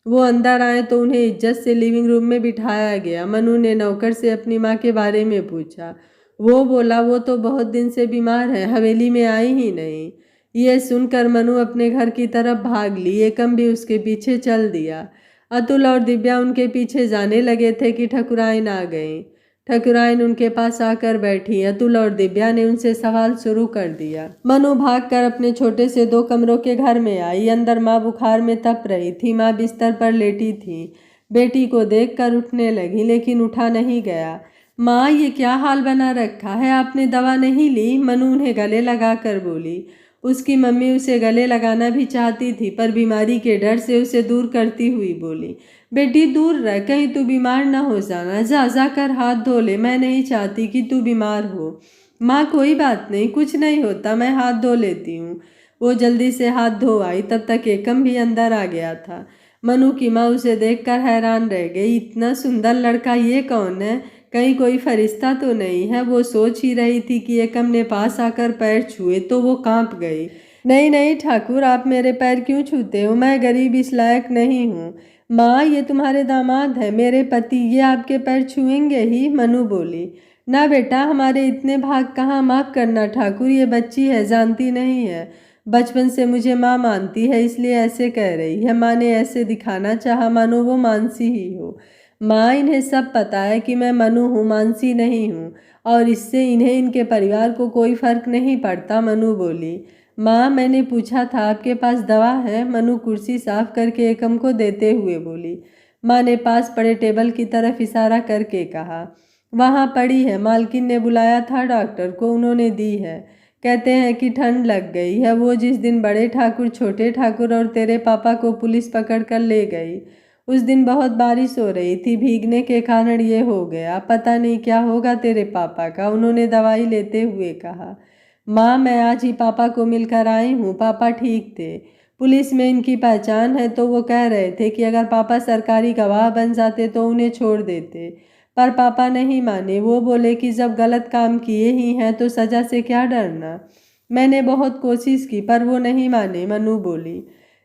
वो अंदर आए तो उन्हें इज्जत से लिविंग रूम में बिठाया गया। मनु ने नौकर से अपनी माँ के बारे में पूछा। वो बोला, वो तो बहुत दिन से बीमार है, हवेली में आई ही नहीं। ये सुनकर मनु अपने घर की तरफ भाग ली। एकम भी उसके पीछे चल दिया। अतुल और दिव्या उनके पीछे जाने लगे थे कि ठकुराइन आ गई। ठकुराइन उनके पास आकर बैठी। अतुल और दिव्या ने उनसे सवाल शुरू कर दिया। मनु भागकर अपने छोटे से 2 कमरों के घर में आई। अंदर माँ बुखार में तप रही थी। माँ बिस्तर पर लेटी थी। बेटी को देखकर उठने लगी, लेकिन उठा नहीं गया। माँ, ये क्या हाल बना रखा है, आपने दवा नहीं ली? मनु उन्हें गले लगाकर बोली। उसकी मम्मी उसे गले लगाना भी चाहती थी, पर बीमारी के डर से उसे दूर करती हुई बोली, बेटी दूर रह, कहीं तू बीमार ना हो जाना, जा जाकर हाथ धो ले, मैं नहीं चाहती कि तू बीमार हो। माँ कोई बात नहीं, कुछ नहीं होता, मैं हाथ धो लेती हूँ। वो जल्दी से हाथ धो आई, तब तक एकम भी अंदर आ गया था। मनु की माँ उसे देखकर हैरान रह गई, इतना सुंदर लड़का ये कौन है, कहीं कोई फरिश्ता तो नहीं है। वो सोच ही रही थी कि एकम ने पास आकर पैर छुए तो वो कांप गई। नहीं नहीं ठाकुर, आप मेरे पैर क्यों छूते हो, मैं गरीब इस लायक नहीं हूँ। माँ ये तुम्हारे दामाद है, मेरे पति, ये आपके पैर छुएंगे ही, मनु बोली। ना बेटा, हमारे इतने भाग कहाँ, माफ़ करना ठाकुर, ये बच्ची है, जानती नहीं है, बचपन से मुझे माँ मानती है इसलिए ऐसे कह रही है। माँ ने ऐसे दिखाना चाहा मानो वो मानसी ही हो। माँ इन्हें सब पता है कि मैं मनु हूँ, मानसी नहीं हूँ, और इससे इन्हें इनके परिवार को कोई फर्क नहीं पड़ता, मनु बोली। माँ मैंने पूछा था आपके पास दवा है, मनु कुर्सी साफ करके एकम को देते हुए बोली। माँ ने पास पड़े टेबल की तरफ इशारा करके कहा, वहाँ पड़ी है, मालकिन ने बुलाया था डॉक्टर को, उन्होंने दी है, कहते हैं कि ठंड लग गई है। वो जिस दिन बड़े ठाकुर, छोटे ठाकुर और तेरे पापा को पुलिस पकड़ कर ले गई, उस दिन बहुत बारिश हो रही थी, भीगने के कारण ये हो गया, पता नहीं क्या होगा तेरे पापा का, उन्होंने दवाई लेते हुए कहा। माँ मैं आज ही पापा को मिलकर आई हूँ, पापा ठीक थे, पुलिस में इनकी पहचान है, तो वो कह रहे थे कि अगर पापा सरकारी गवाह बन जाते तो उन्हें छोड़ देते, पर पापा नहीं माने। वो बोले कि जब गलत काम किए ही हैं तो सज़ा से क्या डरना। मैंने बहुत कोशिश की पर वो नहीं माने, मनु बोली।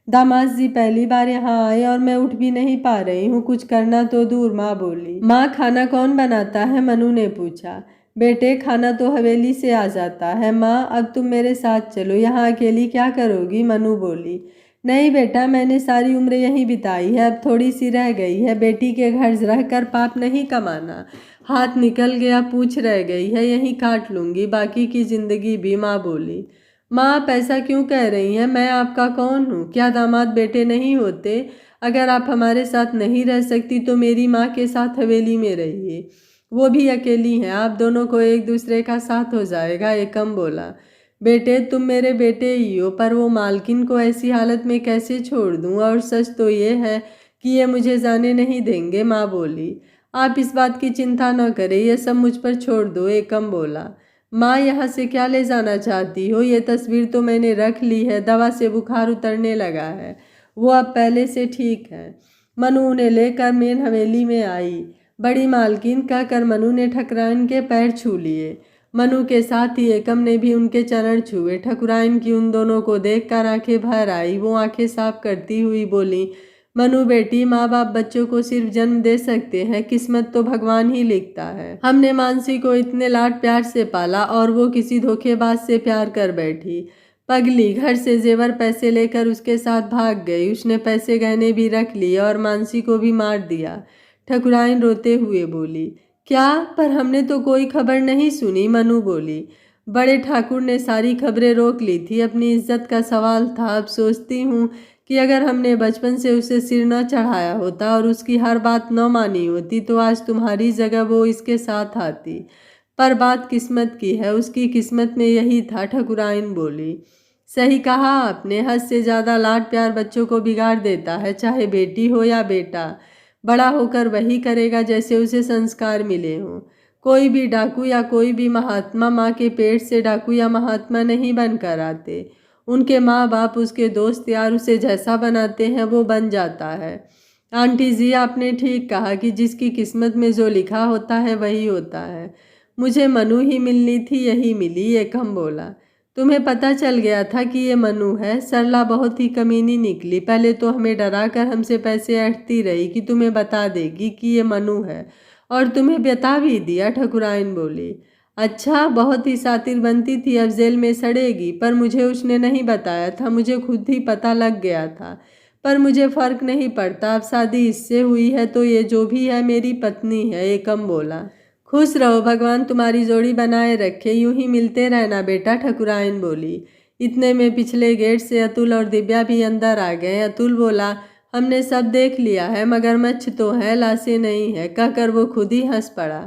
दामाद जी पहली बार यहाँ आए और मैं उठ भी नहीं पा रही हूँ, कुछ करना तो दूर, माँ बोली। माँ खाना कौन बनाता है, मनु ने पूछा। बेटे खाना तो हवेली से आ जाता है। माँ अब तुम मेरे साथ चलो, यहाँ अकेली क्या करोगी, मनु बोली। नहीं बेटा, मैंने सारी उम्र यहीं बिताई है, अब थोड़ी सी रह गई है, बेटी के घर रहकर पाप नहीं कमाना, हाथ निकल गया, पूछ रह गई है, यहीं काट लूँगी बाकी की ज़िंदगी भी, माँ बोली। माँ आप ऐसा क्यों कह रही हैं, मैं आपका कौन हूँ, क्या दामाद बेटे नहीं होते। अगर आप हमारे साथ नहीं रह सकती तो मेरी माँ के साथ हवेली में रहिए, वो भी अकेली हैं, आप दोनों को एक दूसरे का साथ हो जाएगा, एकम बोला। बेटे तुम मेरे बेटे ही हो, पर वो मालकिन को ऐसी हालत में कैसे छोड़ दूँ, और सच तो ये है कि ये मुझे जाने नहीं देंगे, माँ बोली। आप इस बात की चिंता न करें, ये सब मुझ पर छोड़ दो, एकम बोला। माँ यहाँ से क्या ले जाना चाहती हो, ये तस्वीर तो मैंने रख ली है, दवा से बुखार उतरने लगा है, वो अब पहले से ठीक है। मनु उन्हें लेकर मेन हवेली में आई। बड़ी मालकिन कहकर मनु ने ठकुराइन के पैर छू लिए। मनु के साथ ही एकम ने भी उनके चरण छुए। ठकुराइन की उन दोनों को देखकर आंखें भर आई। वो आंखें साफ करती हुई बोली, मनु बेटी, माँ बाप बच्चों को सिर्फ जन्म दे सकते हैं, किस्मत तो भगवान ही लिखता है। हमने मानसी को इतने लाड प्यार से पाला और वो किसी धोखेबाज से प्यार कर बैठी। पगली घर से जेवर पैसे लेकर उसके साथ भाग गई, उसने पैसे गहने भी रख लिए और मानसी को भी मार दिया। ठकुराइन रोते हुए बोली। क्या, पर हमने तो कोई खबर नहीं सुनी, मनु बोली। बड़े ठाकुर ने सारी खबरें रोक ली थी, अपनी इज्जत का सवाल था। अब सोचती हूँ कि अगर हमने बचपन से उसे सिर न चढ़ाया होता और उसकी हर बात न मानी होती तो आज तुम्हारी जगह वो इसके साथ आती। पर बात किस्मत की है, उसकी किस्मत में यही था, ठकुराइन बोली। सही कहा आपने, हद से ज़्यादा लाड प्यार बच्चों को बिगाड़ देता है, चाहे बेटी हो या बेटा। बड़ा होकर वही करेगा जैसे उसे संस्कार मिले हों। कोई भी डाकू या कोई भी महात्मा माँ के पेट से डाकू या महात्मा नहीं बनकर आते। उनके माँ बाप, उसके दोस्त यार उसे जैसा बनाते हैं वो बन जाता है। आंटी जी आपने ठीक कहा कि जिसकी किस्मत में जो लिखा होता है वही होता है। मुझे मनु ही मिलनी थी, यही मिली, एकम बोला। तुम्हें पता चल गया था कि ये मनु है। सरला बहुत ही कमीनी निकली, पहले तो हमें डरा कर हमसे पैसे ऐंठती रही कि तुम्हें बता देगी कि ये मनु है, और तुम्हें बता भी दिया, ठकुराइन बोली। अच्छा, बहुत ही सातिर बनती थी, अब जेल में सड़ेगी, पर मुझे उसने नहीं बताया था, मुझे खुद ही पता लग गया था, पर मुझे फर्क नहीं पड़ता, अब शादी इससे हुई है तो ये जो भी है मेरी पत्नी है, एकम बोला। खुश रहो, भगवान तुम्हारी जोड़ी बनाए रखे, यूं ही मिलते रहना बेटा, ठकुराइन बोली। इतने में पिछले गेट से अतुल और दिव्या भी अंदर आ गए। अतुल बोला, हमने सब देख लिया है, मगरमच्छ तो है, लाशें नहीं है, कहकर वो खुद ही हंस पड़ा।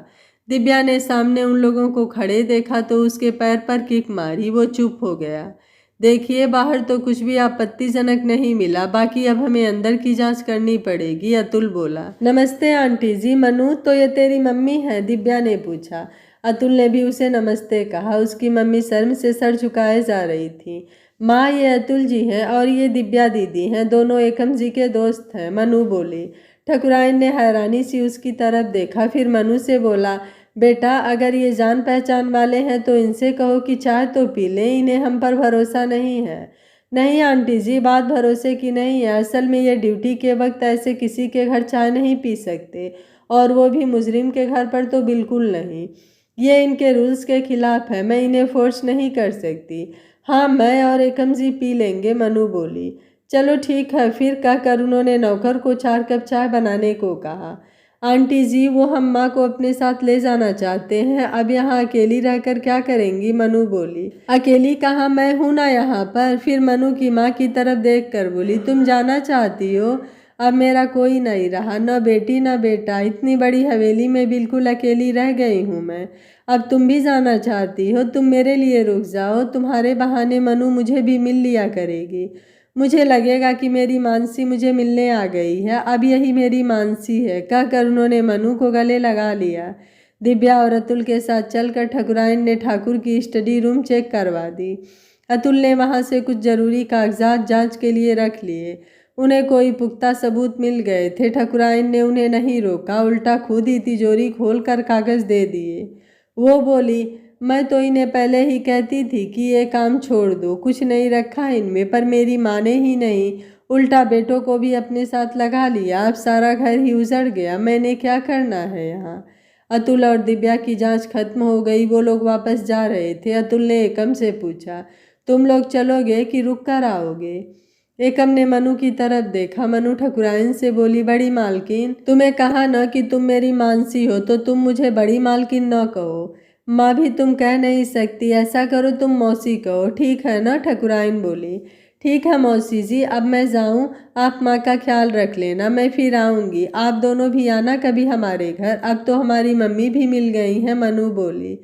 दिव्या ने सामने उन लोगों को खड़े देखा तो उसके पैर पर किक मारी, वो चुप हो गया। देखिए बाहर तो कुछ भी आपत्तिजनक नहीं मिला, बाकी अब हमें अंदर की जांच करनी पड़ेगी, अतुल बोला। नमस्ते आंटी जी। मनु, तो ये तेरी मम्मी है? दिव्या ने पूछा। अतुल ने भी उसे नमस्ते कहा। उसकी मम्मी शर्म से सर झुकाए जा रही थी। माँ, ये अतुल जी हैं और ये दिव्या दीदी हैं, दोनों एकम जी के दोस्त हैं, मनु बोली। ठकुराइन ने हैरानी से उसकी तरफ देखा, फिर मनु से बोला, बेटा अगर ये जान पहचान वाले हैं तो इनसे कहो कि चाय तो पी लें, इन्हें हम पर भरोसा नहीं है। नहीं आंटी जी, बात भरोसे की नहीं है, असल में ये ड्यूटी के वक्त ऐसे किसी के घर चाय नहीं पी सकते, और वो भी मुजरिम के घर पर तो बिल्कुल नहीं। ये इनके रूल्स के खिलाफ है, मैं इन्हें फोर्स नहीं कर सकती। हाँ, मैं और एकम जी पी लेंगे, मनु बोली। चलो ठीक है फिर, कहकर उन्होंने नौकर को 4 कप चाय बनाने को कहा। आंटी जी, वो हम माँ को अपने साथ ले जाना चाहते हैं, अब यहाँ अकेली रहकर क्या करेंगी, मनु बोली। अकेली कहाँ, मैं हूँ ना यहाँ पर। फिर मनु की माँ की तरफ देख कर बोली, तुम जाना चाहती हो? अब मेरा कोई नहीं रहा, न बेटी न बेटा, इतनी बड़ी हवेली में बिल्कुल अकेली रह गई हूँ मैं। अब तुम भी जाना चाहती हो? तुम मेरे लिए रुक जाओ, तुम्हारे बहाने मनु मुझे भी मिल लिया करेगी। मुझे लगेगा कि मेरी मानसी मुझे मिलने आ गई है, अब यही मेरी मानसी है, कहकर उन्होंने मनु को गले लगा लिया। दिव्या और अतुल के साथ चलकर ठकुराइन ने ठाकुर की स्टडी रूम चेक करवा दी। अतुल ने वहां से कुछ जरूरी कागजात जांच के लिए रख लिए। उन्हें कोई पुख्ता सबूत मिल गए थे। ठकुराइन ने उन्हें नहीं रोका, उल्टा खुद ही तिजोरी खोलकर कागज दे दिए। वो बोली, मैं तो इन्हें पहले ही कहती थी कि ये काम छोड़ दो, कुछ नहीं रखा इनमें, पर मेरी माने ही नहीं, उल्टा बेटों को भी अपने साथ लगा लिया। अब सारा घर ही उजड़ गया, मैंने क्या करना है यहाँ। अतुल और दिव्या की जांच खत्म हो गई, वो लोग वापस जा रहे थे। अतुल ने एकम से पूछा, तुम लोग चलोगे कि रुक कर आओगे? एकम ने मनु की तरफ देखा। मनु ठकुराइन से बोली, बड़ी मालकिन, तुम्हें कहा न कि तुम मेरी मानसी हो, तो तुम मुझे बड़ी मालकिन न कहो। माँ भी तुम कह नहीं सकती, ऐसा करो तुम मौसी कहो, ठीक है ना? ठकुराइन बोली। ठीक है मौसी जी, अब मैं जाऊँ, आप माँ का ख्याल रख लेना, मैं फिर आऊँगी, आप दोनों भी आना कभी हमारे घर, अब तो हमारी मम्मी भी मिल गई हैं, मनु बोली।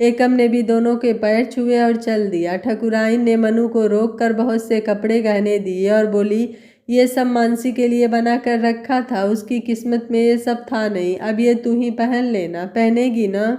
एकम ने भी दोनों के पैर छुए और चल दिया। ठकुराइन ने मनु को रोक कर बहुत से कपड़े गहने दिए और बोली, ये सब मानसी के लिए बना कर रखा था, उसकी किस्मत में ये सब था नहीं, अब ये तू ही पहन लेना, पहनेगी ना?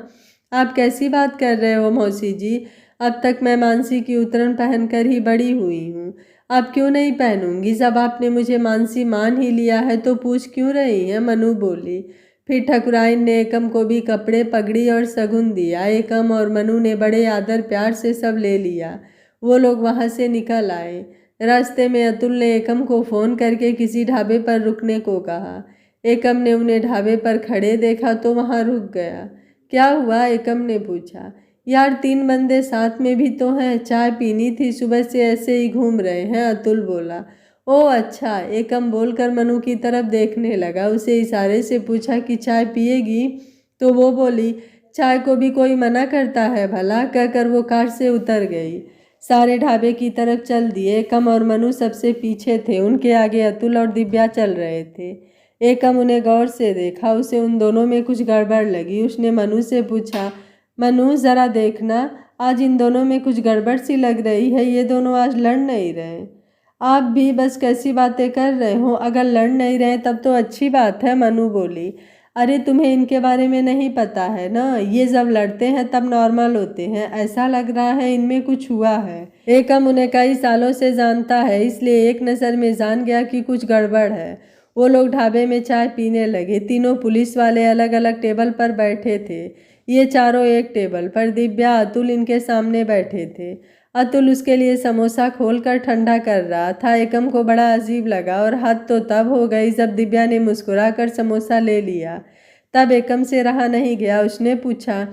आप कैसी बात कर रहे हो मौसी जी, अब तक मैं मानसी की उतरन पहनकर ही बड़ी हुई हूँ, अब क्यों नहीं पहनूंगी? जब आपने मुझे मानसी मान ही लिया है तो पूछ क्यों रही हैं, मनु बोली। फिर ठकुराइन ने एकम को भी कपड़े, पगड़ी और सगुन दिया। एकम और मनु ने बड़े आदर प्यार से सब ले लिया। वो लोग वहाँ से निकल आए। रास्ते में अतुल ने एकम को फ़ोन करके किसी ढाबे पर रुकने को कहा। एकम ने उन्हें ढाबे पर खड़े देखा तो वहाँ रुक गया। क्या हुआ, एकम ने पूछा। यार 3 बंदे साथ में भी तो हैं, चाय पीनी थी, सुबह से ऐसे ही घूम रहे हैं, अतुल बोला। ओह अच्छा, एकम बोलकर मनु की तरफ देखने लगा। उसे इशारे से पूछा कि चाय पिएगी, तो वो बोली, चाय को भी कोई मना करता है भला, कहकर वो कार से उतर गई। सारे ढाबे की तरफ चल दिए। एकम और मनु सबसे पीछे थे, उनके आगे अतुल और दिव्या चल रहे थे। एकम उन्हें गौर से देखा, उसे उन दोनों में कुछ गड़बड़ लगी। उसने मनु से पूछा, मनु ज़रा देखना, आज इन दोनों में कुछ गड़बड़ सी लग रही है, ये दोनों आज लड़ नहीं रहे। आप भी बस कैसी बातें कर रहे हो, अगर लड़ नहीं रहे तब तो अच्छी बात है, मनु बोली। अरे तुम्हें इनके बारे में नहीं पता है ना, ये जब लड़ते हैं तब नॉर्मल होते हैं, ऐसा लग रहा है इनमें कुछ हुआ है। एकम उन्हें कई सालों से जानता है, इसलिए एक नज़र में जान गया कि कुछ गड़बड़ है। वो लोग ढाबे में चाय पीने लगे। तीनों पुलिस वाले अलग अलग टेबल पर बैठे थे। ये चारों एक टेबल पर। दिव्या, अतुल इनके सामने बैठे थे। अतुल उसके लिए समोसा खोलकर ठंडा कर रहा था। एकम को बड़ा अजीब लगा और हद तो तब हो गई जब दिव्या ने मुस्कुराकर समोसा ले लिया। तब एकम से रहा नहीं गया, उसने पूछा,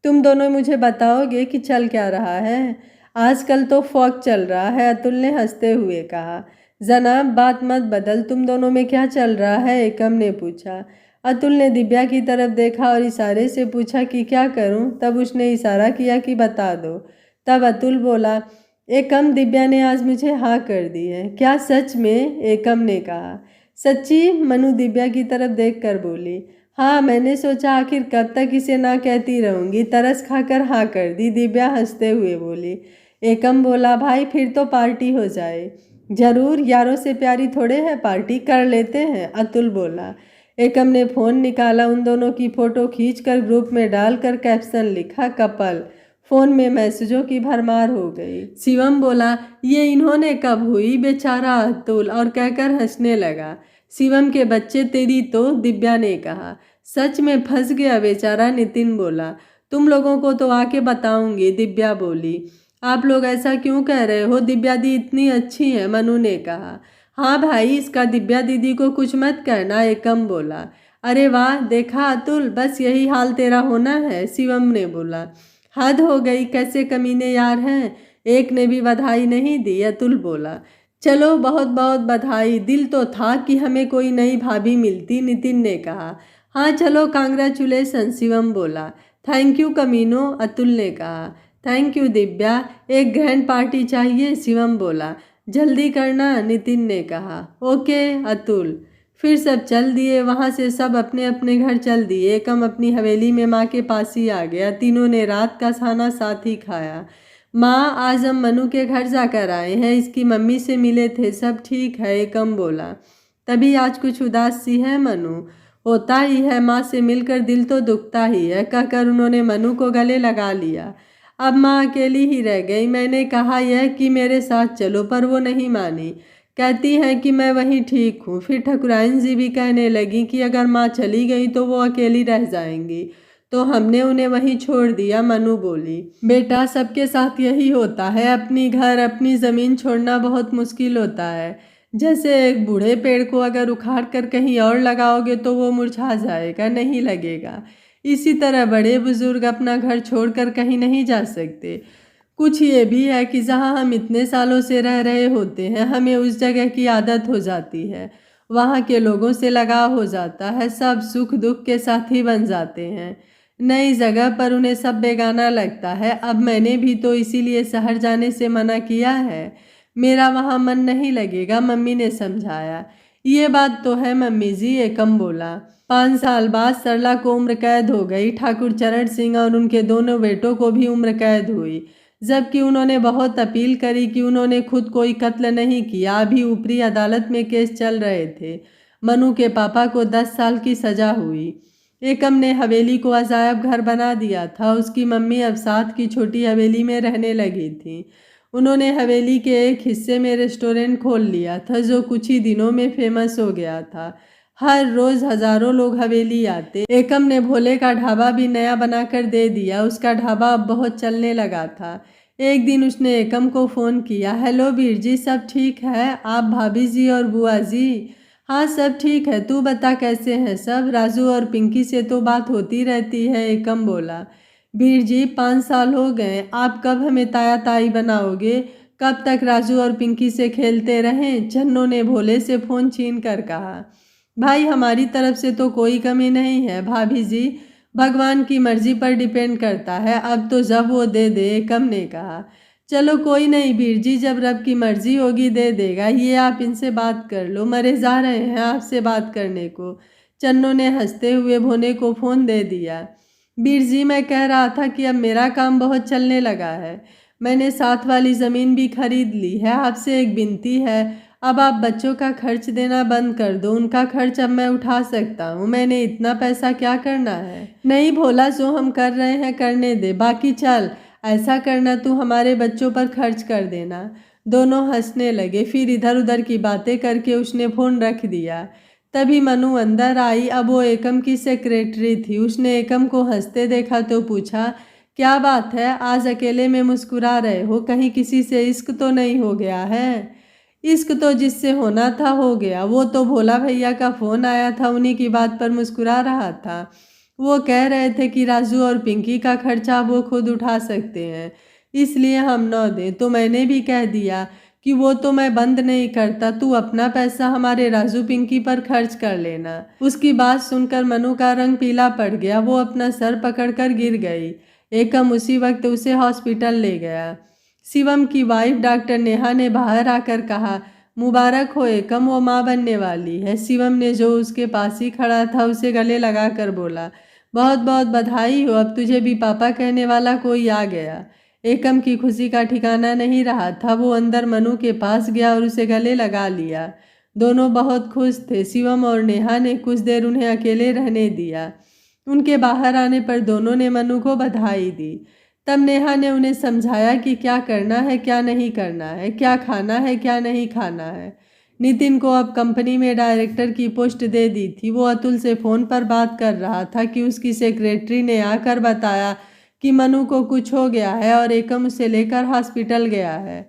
तुम दोनों मुझे बताओगे कि चल क्या रहा है? आजकल तो फॉग चल रहा है, अतुल ने हंसते हुए कहा। जनाब बात मत बदल, तुम दोनों में क्या चल रहा है, एकम ने पूछा। अतुल ने दिव्या की तरफ देखा और इशारे से पूछा कि क्या करूं? तब उसने इशारा किया कि बता दो। तब अतुल बोला, एकम, दिव्या ने आज मुझे हाँ कर दी है। क्या सच में? एकम ने कहा। सच्ची? मनु दिव्या की तरफ देखकर बोली। हाँ, मैंने सोचा आखिर कब तक इसे ना कहती रहूंगी, तरस खाकर हाँ कर दी, दिव्या हंसते हुए बोली। एकम बोला, भाई फिर तो पार्टी हो जाए। जरूर, यारों से प्यारी थोड़े है, पार्टी कर लेते हैं, अतुल बोला। एकम ने फ़ोन निकाला, उन दोनों की फ़ोटो खींचकर ग्रुप में डालकर कैप्शन लिखा, कपल। फ़ोन में मैसेजों की भरमार हो गई। शिवम बोला, ये इन्होंने कब हुई, बेचारा अतुल, और कहकर हंसने लगा। शिवम के बच्चे तेरी तो, दिव्या ने कहा। सच में फंस गया बेचारा, नितिन बोला। तुम लोगों को तो आके बताऊंगी, दिव्या बोली। आप लोग ऐसा क्यों कह रहे हो, दिव्या दी इतनी अच्छी है, मनु ने कहा। हाँ भाई, इसका दिव्या दीदी को कुछ मत कहना, एकम बोला। अरे वाह, देखा अतुल, बस यही हाल तेरा होना है, शिवम ने बोला। हद हो गई, कैसे कमीने यार हैं। एक ने भी बधाई नहीं दी, अतुल बोला। चलो बहुत बहुत बधाई, दिल तो था कि हमें कोई नई भाभी मिलती, नितिन ने कहा। हाँ चलो, कांग्रेचुलेसन, शिवम बोला। थैंक यू कमीनो, अतुल ने कहा। थैंक यू दिव्या, एक ग्रैंड पार्टी चाहिए, शिवम बोला। जल्दी करना, नितिन ने कहा। ओके अतुल। फिर सब चल दिए, वहाँ से सब अपने अपने घर चल दिए। एकम अपनी हवेली में माँ के पास ही आ गया। तीनों ने रात का खाना साथ ही खाया। माँ, आज हम मनु के घर जाकर आए हैं, इसकी मम्मी से मिले थे, सब ठीक है, एकम बोला। तभी आज कुछ उदास सी है मनु। होता ही है, माँ से मिलकर दिल तो दुखता ही है, कहकर उन्होंने मनु को गले लगा लिया। अब माँ अकेली ही रह गई। मैंने कहा यह कि मेरे साथ चलो, पर वो नहीं मानी। कहती हैं कि मैं वहीं ठीक हूँ। फिर ठकुराइन जी भी कहने लगी कि अगर माँ चली गई तो वो अकेली रह जाएंगी, तो हमने उन्हें वहीं छोड़ दिया, मनु बोली। बेटा, सबके साथ यही होता है, अपनी घर अपनी ज़मीन छोड़ना बहुत मुश्किल होता है। जैसे एक बूढ़े पेड़ को अगर उखाड़ कर कहीं और लगाओगे तो वो मुरझा जाएगा, नहीं लगेगा। इसी तरह बड़े बुजुर्ग अपना घर छोड़कर कहीं नहीं जा सकते। कुछ ये भी है कि जहाँ हम इतने सालों से रह रहे होते हैं, हमें उस जगह की आदत हो जाती है, वहाँ के लोगों से लगाव हो जाता है, सब सुख दुख के साथी बन जाते हैं। नई जगह पर उन्हें सब बेगाना लगता है। अब मैंने भी तो इसीलिए शहर जाने से मना किया है, मेरा वहाँ मन नहीं लगेगा, मम्मी ने समझाया। ये बात तो है मम्मी जी, एकम बोला। 5 साल बाद सरला को उम्र कैद हो गई। ठाकुर चरण सिंह और उनके दोनों बेटों को भी उम्र कैद हुई, जबकि उन्होंने बहुत अपील करी कि उन्होंने खुद कोई कत्ल नहीं किया। अभी ऊपरी अदालत में केस चल रहे थे। मनु के पापा को 10 साल की सजा हुई। एकम ने हवेली को अजायब घर बना दिया था। उसकी मम्मी अब साथ की छोटी हवेली में रहने लगी थी। उन्होंने हवेली के एक हिस्से में रेस्टोरेंट खोल लिया था, जो कुछ ही दिनों में फेमस हो गया था। हर रोज हजारों लोग हवेली आते। एकम ने भोले का ढाबा भी नया बनाकर दे दिया। उसका ढाबा अब बहुत चलने लगा था। एक दिन उसने एकम को फ़ोन किया। हेलो वीर जी, सब ठीक है? आप, भाभी जी और बुआ जी? हाँ सब ठीक है, तू बता कैसे हैं सब? राजू और पिंकी से तो बात होती रहती है, एकम बोला। वीर जी, 5 साल हो गए, आप कब हमें ताया ताई बनाओगे? कब तक राजू और पिंकी से खेलते रहें? चन्नो ने भोले से फ़ोन छीन कर कहा। भाई, हमारी तरफ से तो कोई कमी नहीं है भाभी जी, भगवान की मर्जी पर डिपेंड करता है, अब तो जब वो दे दे, एकम ने कहा। चलो कोई नहीं वीर जी, जब रब की मर्जी होगी दे देगा। ये आप इनसे बात कर लो, मरे जा रहे हैं आपसे बात करने को। चन्नो ने हंसते हुए भोने को फ़ोन दे दिया। वीर जी, मैं कह रहा था कि अब मेरा काम बहुत चलने लगा है, मैंने साथ वाली ज़मीन भी खरीद ली है। आपसे एक विनती है, अब आप बच्चों का खर्च देना बंद कर दो, उनका खर्च अब मैं उठा सकता हूँ, मैंने इतना पैसा क्या करना है। नहीं भोला, जो हम कर रहे हैं करने दे, बाकी चल ऐसा करना, तू हमारे बच्चों पर खर्च कर देना। दोनों हंसने लगे। फिर इधर उधर की बातें करके उसने फ़ोन रख दिया। तभी मनु अंदर आई। अब वो एकम की सेक्रेटरी थी। उसने एकम को हंसते देखा तो पूछा, क्या बात है, आज अकेले में मुस्कुरा रहे हो? कहीं किसी से इश्क तो नहीं हो गया है? इश्क तो जिससे होना था हो गया, वो तो भोला भैया का फ़ोन आया था, उन्हीं की बात पर मुस्कुरा रहा था। वो कह रहे थे कि राजू और पिंकी का खर्चा वो खुद उठा सकते हैं, इसलिए हम न दें। तो मैंने भी कह दिया कि वो तो मैं बंद नहीं करता, तू अपना पैसा हमारे राजू पिंकी पर खर्च कर लेना। उसकी बात सुनकर मनु का रंग पीला पड़ गया। वो अपना सर पकड़कर गिर गई। एकम उसी वक्त उसे हॉस्पिटल ले गया। शिवम की वाइफ डॉक्टर नेहा ने बाहर आकर कहा, मुबारक हो एकम, वो माँ बनने वाली है। शिवम ने, जो उसके पास ही खड़ा था, उसे गले लगाकर बोला, बहुत बहुत बधाई हो, अब तुझे भी पापा कहने वाला कोई आ गया। एकम की खुशी का ठिकाना नहीं रहा था। वो अंदर मनु के पास गया और उसे गले लगा लिया। दोनों बहुत खुश थे। शिवम और नेहा ने कुछ देर उन्हें अकेले रहने दिया। उनके बाहर आने पर दोनों ने मनु को बधाई दी। तब नेहा ने उन्हें समझाया कि क्या करना है क्या नहीं करना है, क्या खाना है क्या नहीं खाना है। नितिन को अब कंपनी में डायरेक्टर की पोस्ट दे दी थी। वो अतुल से फ़ोन पर बात कर रहा था कि उसकी सेक्रेटरी ने आकर बताया कि मनु को कुछ हो गया है और एकम उसे लेकर हॉस्पिटल गया है।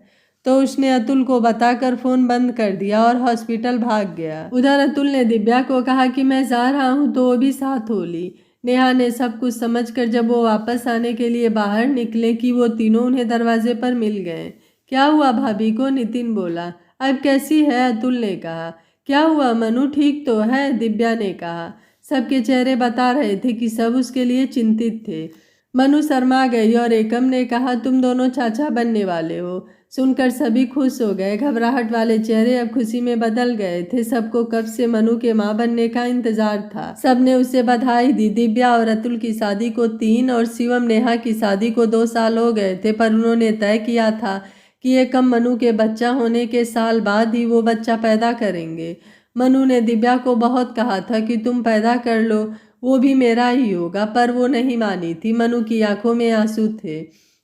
तो उसने अतुल को बताकर फ़ोन बंद कर दिया और हॉस्पिटल भाग गया। उधर अतुल ने दिव्या को कहा कि मैं जा रहा हूँ तो वो भी साथ हो ली। नेहा ने सब कुछ समझकर जब वो वापस आने के लिए बाहर निकले कि वो तीनों उन्हें दरवाजे पर मिल गए। क्या हुआ भाभी को? नितिन बोला। अब कैसी है? अतुल ने कहा। क्या हुआ मनु, ठीक तो है? दिव्या ने कहा। सबके चेहरे बता रहे थे कि सब उसके लिए चिंतित थे। मनु शर्मा गई और एकम ने कहा तुम दोनों चाचा बनने वाले हो। सुनकर सभी खुश हो गए। घबराहट वाले चेहरे अब खुशी में बदल गए थे। सबको कब से मनु के मां बनने का इंतजार था। सबने उसे बधाई दी। दिव्या और अतुल की शादी को 3 और शिवम नेहा की शादी को 2 साल हो गए थे, पर उन्होंने तय किया था कि एकम मनु के बच्चा होने के साल बाद ही वो बच्चा पैदा करेंगे। मनु ने दिव्या को बहुत कहा था कि तुम पैदा कर लो, वो भी मेरा ही होगा, पर वो नहीं मानी थी। मनु की आंखों में आंसू थे।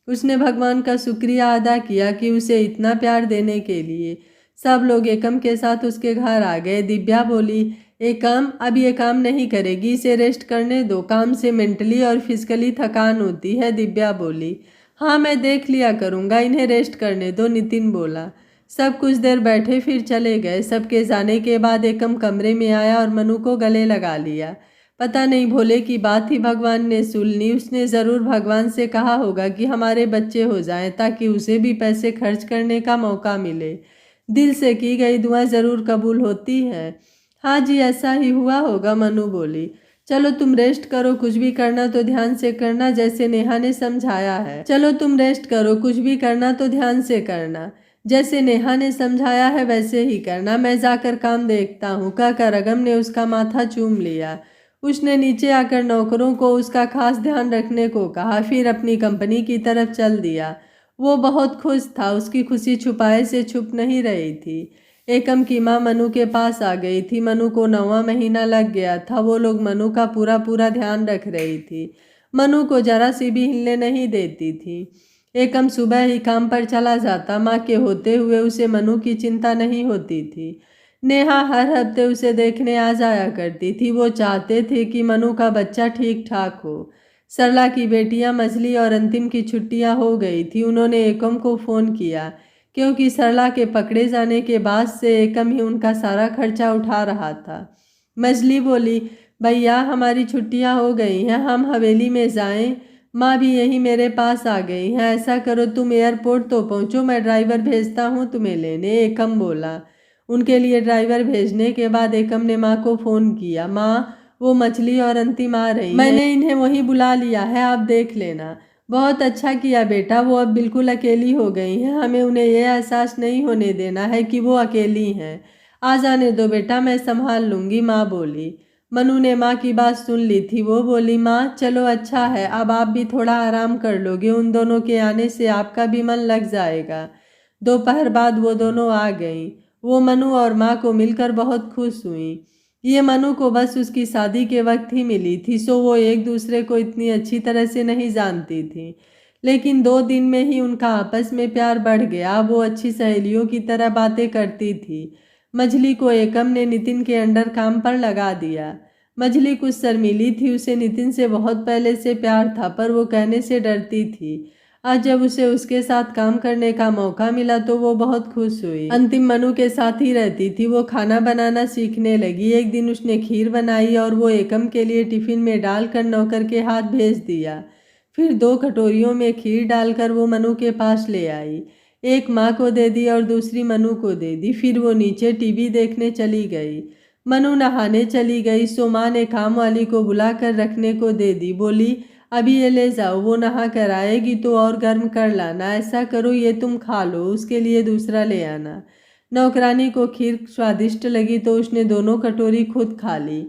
उसने भगवान का शुक्रिया अदा किया कि उसे इतना प्यार देने के लिए। सब लोग एकम के साथ उसके घर आ गए। दिव्या बोली, एकम अब ये काम नहीं करेगी, इसे रेस्ट करने दो, काम से मेंटली और फिजिकली थकान होती है। दिव्या बोली, हाँ मैं देख लिया करूँगा, इन्हें रेस्ट करने दो। नितिन बोला। सब कुछ देर बैठे फिर चले गए। सबके जाने के बाद एकम कमरे में आया और मनु को गले लगा लिया। पता नहीं भोले की बात ही भगवान ने सुन ली। उसने ज़रूर भगवान से कहा होगा कि हमारे बच्चे हो जाएं ताकि उसे भी पैसे खर्च करने का मौका मिले। दिल से की गई दुआ ज़रूर कबूल होती है। हाँ जी ऐसा ही हुआ होगा, मनु बोली। चलो तुम रेस्ट करो, कुछ भी करना तो ध्यान से करना, जैसे नेहा ने समझाया है। चलो तुम रेस्ट करो, कुछ भी करना तो ध्यान से करना, जैसे नेहा ने समझाया है वैसे ही करना। मैं जाकर काम देखता हूँ, कहकर अगम ने उसका माथा चूम लिया। उसने नीचे आकर नौकरों को उसका खास ध्यान रखने को कहा, फिर अपनी कंपनी की तरफ चल दिया। वो बहुत खुश था। उसकी खुशी छुपाए से छुप नहीं रही थी। एकम की माँ मनु के पास आ गई थी। मनु को 9वां महीना लग गया था। वो लोग मनु का पूरा पूरा ध्यान रख रही थी। मनु को जरा सी भी हिलने नहीं देती थी। एकम सुबह ही काम पर चला जाता। माँ के होते हुए उसे मनु की चिंता नहीं होती थी। नेहा हर हफ्ते उसे देखने आ जाया करती थी। वो चाहते थे कि मनु का बच्चा ठीक ठाक हो। सरला की बेटियां मछली और अंतिम की छुट्टियां हो गई थी। उन्होंने एकम को फ़ोन किया क्योंकि सरला के पकड़े जाने के बाद से एकम ही उनका सारा खर्चा उठा रहा था। मछली बोली, भैया हमारी छुट्टियां हो गई हैं, हम हवेली में जाएं। माँ भी यही मेरे पास आ गई हैं। ऐसा करो तुम एयरपोर्ट तो पहुँचो, मैं ड्राइवर भेजता हूँ तुम्हें लेने, एकम बोला। उनके लिए ड्राइवर भेजने के बाद एकम ने माँ को फ़ोन किया। माँ वो मछली और अंतिम आ रही हैं, मैंने इन्हें वहीं बुला लिया है, आप देख लेना। बहुत अच्छा किया बेटा, वो अब बिल्कुल अकेली हो गई हैं। हमें उन्हें यह एहसास नहीं होने देना है कि वो अकेली हैं। आ जाने दो बेटा, मैं संभाल लूँगी, माँ बोली। मनु ने माँ की बात सुन ली थी। वो बोली, माँ चलो अच्छा है, अब आप भी थोड़ा आराम कर लोगे, उन दोनों के आने से आपका भी मन लग जाएगा। दोपहर बाद वो दोनों आ गईं। वो मनु और माँ को मिलकर बहुत खुश हुई। ये मनु को बस उसकी शादी के वक्त ही मिली थी, सो वो एक दूसरे को इतनी अच्छी तरह से नहीं जानती थी। लेकिन 2 दिन में ही उनका आपस में प्यार बढ़ गया। वो अच्छी सहेलियों की तरह बातें करती थी। मछली को एकम ने नितिन के अंडर काम पर लगा दिया। मछली कुछ शर्मीली थी। उसे नितिन से बहुत पहले से प्यार था, पर वो कहने से डरती थी। आज जब उसे उसके साथ काम करने का मौका मिला तो वो बहुत खुश हुई। अंतिम मनु के साथ ही रहती थी। वो खाना बनाना सीखने लगी। एक दिन उसने खीर बनाई और वो एकम के लिए टिफिन में डालकर नौकर के हाथ भेज दिया। फिर 2 कटोरियों में खीर डालकर वो मनु के पास ले आई। एक माँ को दे दी और दूसरी मनु को दे दी। फिर वो नीचे टीवी देखने चली गई। मनु नहाने चली गई, सो माँ ने काम वाली को बुलाकर रखने को दे दी। बोली, अभी ये ले जाओ, वो नहा कर आएगी तो और गर्म कर लाना। ऐसा करो ये तुम खा लो, उसके लिए दूसरा ले आना। नौकरानी को खीर स्वादिष्ट लगी तो उसने दोनों कटोरी खुद खा ली।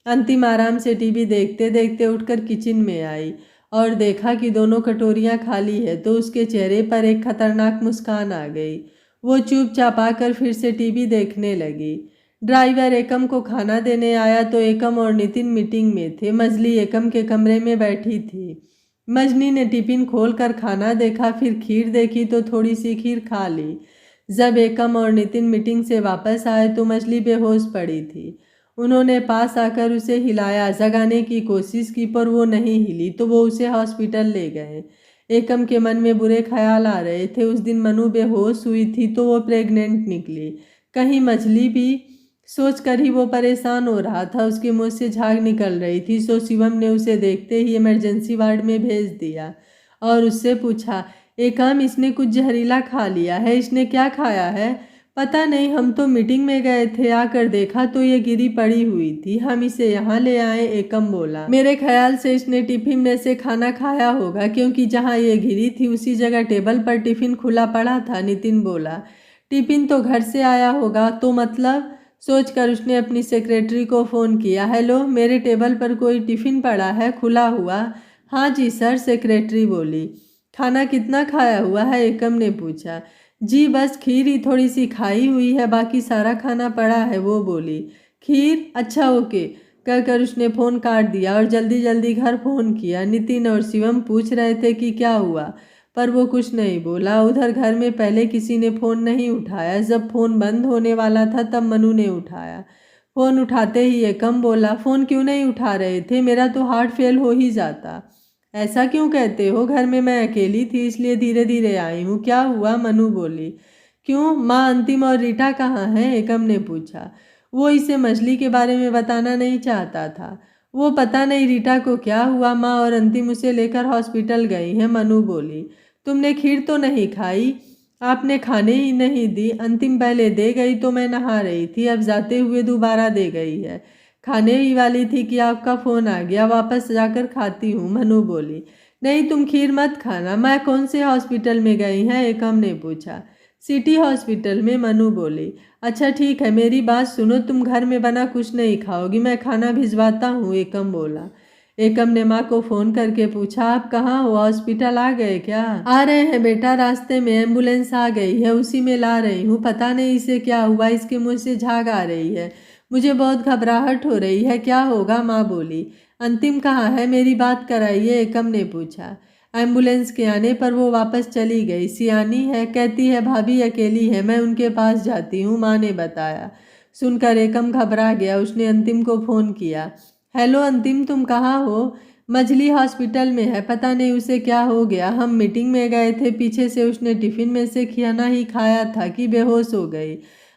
अंतिम आराम से टीवी देखते देखते उठकर किचन में आई और देखा कि दोनों कटोरियां खाली है तो उसके चेहरे पर एक खतरनाक मुस्कान आ गई। वो चुपचाप आकर फिर से टीवी देखने लगी। ड्राइवर एकम को खाना देने आया तो एकम और नितिन मीटिंग में थे। मजली एकम के कमरे में बैठी थी। मजनी ने टिफिन खोलकर खाना देखा, फिर खीर देखी तो थोड़ी सी खीर खा ली। जब एकम और नितिन मीटिंग से वापस आए तो मछली बेहोश पड़ी थी। उन्होंने पास आकर उसे हिलाया, जगाने की कोशिश की पर वो नहीं हिली तो वो उसे हॉस्पिटल ले गए। एकम के मन में बुरे ख्याल आ रहे थे। उस दिन मनु बेहोश हुई थी तो वो प्रेग्नेंट निकली, कहीं मछली भी। सोचकर ही वो परेशान हो रहा था। उसके मुंह से झाग निकल रही थी। सो शिवम ने उसे देखते ही इमरजेंसी वार्ड में भेज दिया और उससे पूछा, एकम इसने कुछ जहरीला खा लिया है, इसने क्या खाया है? पता नहीं, हम तो मीटिंग में गए थे, आकर देखा तो ये गिरी पड़ी हुई थी, हम इसे यहाँ ले आए, एकम बोला। मेरे ख्याल से इसने टिफिन में से खाना खाया होगा, क्योंकि जहाँ ये गिरी थी उसी जगह टेबल पर टिफिन खुला पड़ा था, नितिन बोला। टिफिन तो घर से आया होगा, तो मतलब? सोचकर उसने अपनी सेक्रेटरी को फ़ोन किया। हेलो, मेरे टेबल पर कोई टिफ़िन पड़ा है खुला हुआ? हाँ जी सर, सेक्रेटरी बोली। खाना कितना खाया हुआ है? एकम ने पूछा। जी बस खीर ही थोड़ी सी खाई हुई है, बाकी सारा खाना पड़ा है, वो बोली। खीर? अच्छा ओके, कहकर उसने फ़ोन काट दिया और जल्दी जल्दी घर फ़ोन किया। नितिन और शिवम पूछ रहे थे कि क्या हुआ, पर वो कुछ नहीं बोला। उधर घर में पहले किसी ने फ़ोन नहीं उठाया। जब फ़ोन बंद होने वाला था तब मनु ने उठाया। फ़ोन उठाते ही एकम बोला, फ़ोन क्यों नहीं उठा रहे थे? मेरा तो हार्ट फेल हो ही जाता। ऐसा क्यों कहते हो? घर में मैं अकेली थी इसलिए धीरे धीरे आई हूँ। क्या हुआ? मनु बोली। क्यों, माँ अंतिम और रीटा कहाँ हैं? एकम ने पूछा। वो इसे मछली के बारे में बताना नहीं चाहता था। वो पता नहीं रीटा को क्या हुआ, माँ और अंतिम उसे लेकर हॉस्पिटल गई हैं, मनु बोली। तुमने खीर तो नहीं खाई? आपने खाने ही नहीं दी। अंतिम पहले दे गई तो मैं नहा रही थी, अब जाते हुए दोबारा दे गई है। खाने ही वाली थी कि आपका फ़ोन आ गया, वापस जाकर खाती हूँ, मनु बोली। नहीं, तुम खीर मत खाना। मैं कौन से हॉस्पिटल में गई हैं? एकम ने पूछा। सिटी हॉस्पिटल में, मनु बोली। अच्छा ठीक है, मेरी बात सुनो, तुम घर में बना कुछ नहीं खाओगी, मैं खाना भिजवाता हूँ, एकम बोला। एकम ने माँ को फ़ोन करके पूछा, आप कहाँ हो? हॉस्पिटल आ गए क्या? आ रहे हैं बेटा, रास्ते में एम्बुलेंस आ गई है, उसी में ला रही हूँ। पता नहीं इसे क्या हुआ, इसके मुंह से झाग आ रही है, मुझे बहुत घबराहट हो रही है, क्या होगा? माँ बोली। अंतिम कहाँ है? मेरी बात कराइए, एकम ने पूछा। एम्बुलेंस के आने पर वो वापस चली गई। सियानी है, कहती है भाभी अकेली है, मैं उनके पास जाती हूँ, माँ ने बताया। सुनकर एकम घबरा गया। उसने अंतिम को फ़ोन किया। हेलो अंतिम, तुम कहाँ हो? मछली हॉस्पिटल में है, पता नहीं उसे क्या हो गया। हम मीटिंग में गए थे, पीछे से उसने टिफ़िन में से खाना ही खाया था कि बेहोश हो गई।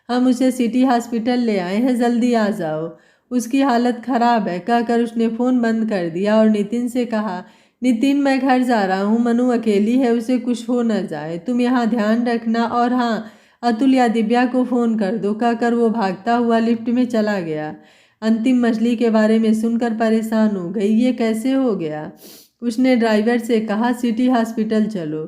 हम उसे सिटी हॉस्पिटल ले आए हैं, जल्दी आ जाओ, उसकी हालत ख़राब है, कहकर उसने फ़ोन बंद कर दिया और नितिन से कहा, नितिन मैं घर जा रहा हूँ, मनु अकेली है, उसे कुछ हो न जाए, तुम यहाँ ध्यान रखना। और हाँ, अतुल या दिव्या को फ़ोन कर दो, कहकर वो भागता हुआ लिफ्ट में चला गया। अंतिम मछली के बारे में सुनकर परेशान हो गई। ये कैसे हो गया? उसने ड्राइवर से कहा, सिटी हॉस्पिटल चलो।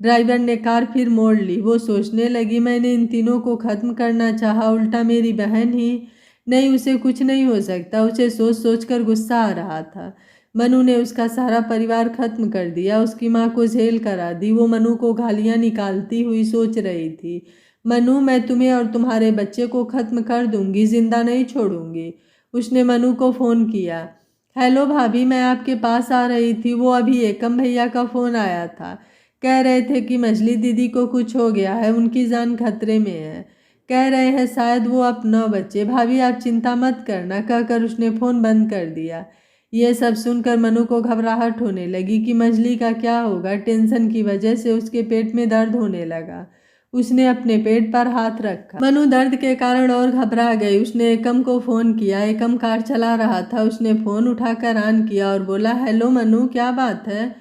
ड्राइवर ने कार फिर मोड़ ली। वो सोचने लगी, मैंने इन तीनों को ख़त्म करना चाहा, उल्टा मेरी बहन ही। नहीं, उसे कुछ नहीं हो सकता। उसे सोच सोच कर गुस्सा आ रहा था। मनु ने उसका सारा परिवार खत्म कर दिया, उसकी माँ को जेल करा दी। वो मनु को गालियाँ निकालती हुई सोच रही थी, मनु मैं तुम्हें और तुम्हारे बच्चे को ख़त्म कर दूंगी, जिंदा नहीं छोड़ूंगी। उसने मनु को फ़ोन किया। हेलो भाभी, मैं आपके पास आ रही थी, वो अभी एकम भैया का फ़ोन आया था, कह रहे थे कि मछली दीदी को कुछ हो गया है, उनकी जान खतरे में है, कह रहे हैं शायद वो अब न बचे। भाभी आप चिंता मत करना, कहकर उसने फ़ोन बंद कर दिया। ये सब सुनकर मनु को घबराहट होने लगी कि मछली का क्या होगा। टेंशन की वजह से उसके पेट में दर्द होने लगा। उसने अपने पेट पर हाथ रखा। मनु दर्द के कारण और घबरा गई। उसने एकम को फ़ोन किया। एकम कार चला रहा था। उसने फ़ोन उठाकर ऑन किया और बोला, हेलो मनु, क्या बात है?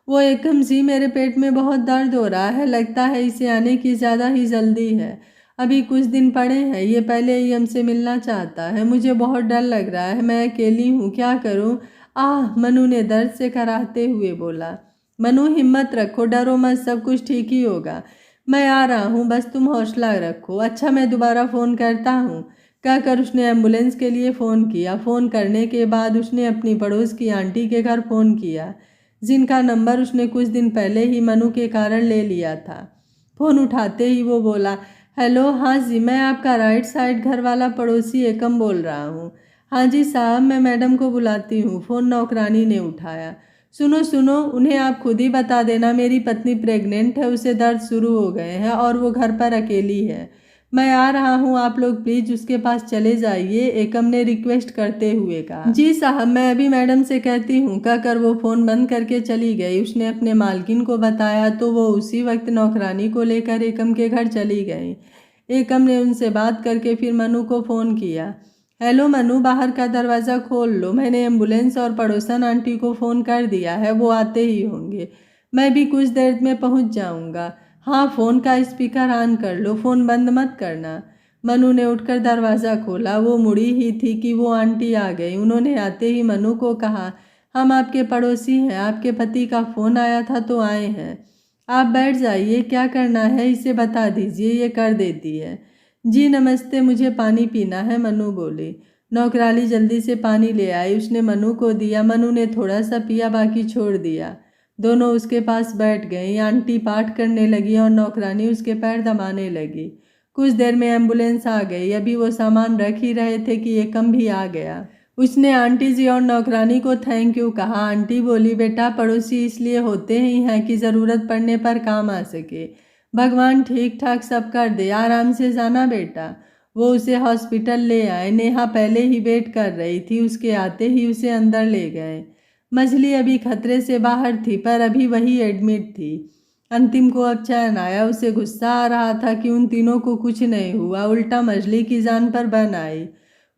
वो, एकम जी मेरे पेट में बहुत दर्द हो रहा है, लगता है इसे आने की ज़्यादा ही जल्दी है, अभी कुछ दिन पड़े हैं, ये पहले ही हमसे मिलना चाहता है, मुझे बहुत डर लग रहा है, मैं अकेली हूँ, क्या करूँ? आह, मनु ने दर्द से कराहते हुए बोला। मनु हिम्मत रखो, डरो मत, सब कुछ ठीक ही होगा, मैं आ रहा हूँ, बस तुम हौसला रखो। अच्छा, मैं दोबारा फ़ोन करता हूँ, कहकर उसने एम्बुलेंस के लिए फ़ोन किया। फ़ोन करने के बाद उसने अपनी पड़ोस की आंटी के घर फ़ोन किया। जिनका नंबर उसने कुछ दिन पहले ही मनु के कारण ले लिया था। फ़ोन उठाते ही वो बोला, हेलो, हाँ जी, मैं आपका राइट साइड घर वाला पड़ोसी एकम बोल रहा हूँ। हाँ जी साहब, मैं मैडम को बुलाती हूँ। फ़ोन नौकरानी ने उठाया। सुनो सुनो, उन्हें आप खुद ही बता देना मेरी पत्नी प्रेग्नेंट है, उसे दर्द शुरू हो गए हैं और वो घर पर अकेली है। मैं आ रहा हूँ, आप लोग प्लीज उसके पास चले जाइए, एकम ने रिक्वेस्ट करते हुए कहा। जी साहब, मैं अभी मैडम से कहती हूँ, कहकर वो फ़ोन बंद करके चली गई। उसने अपने मालकिन को बताया तो वो उसी वक्त नौकरानी को लेकर एकम के घर चली गई। एकम ने उनसे बात करके फिर मनु को फ़ोन किया। हेलो मनु, बाहर का दरवाज़ा खोल लो, मैंने एम्बुलेंस और पड़ोसन आंटी को फ़ोन कर दिया है, वो आते ही होंगे। मैं भी कुछ देर में पहुंच जाऊंगा। हाँ, फ़ोन का स्पीकर ऑन कर लो, फ़ोन बंद मत करना। मनु ने उठकर दरवाज़ा खोला। वो मुड़ी ही थी कि वो आंटी आ गई। उन्होंने आते ही मनु को कहा, हम आपके पड़ोसी हैं, आपके पति का फ़ोन आया था तो आए हैं। आप बैठ जाइए, क्या करना है इसे बता दीजिए, ये कर देती है। जी नमस्ते, मुझे पानी पीना है, मनु बोली। नौकरानी जल्दी से पानी ले आई, उसने मनु को दिया। मनु ने थोड़ा सा पिया, बाकी छोड़ दिया। दोनों उसके पास बैठ गई। आंटी पाठ करने लगी और नौकरानी उसके पैर दबाने लगी। कुछ देर में एम्बुलेंस आ गई। अभी वो सामान रख ही रहे थे कि एकम भी आ गया। उसने आंटी जी और नौकरानी को थैंक यू कहा। आंटी बोली, बेटा, पड़ोसी इसलिए होते ही हैं कि ज़रूरत पड़ने पर काम आ सके। भगवान ठीक ठाक सब कर दे, आराम से जाना बेटा। वो उसे हॉस्पिटल ले आए। नेहा पहले ही वेट कर रही थी। उसके आते ही उसे अंदर ले गए। मछली अभी खतरे से बाहर थी, पर अभी वही एडमिट थी। अंतिम को अब चैन आया। उसे गुस्सा आ रहा था कि उन तीनों को कुछ नहीं हुआ, उल्टा मछली की जान पर बन आई।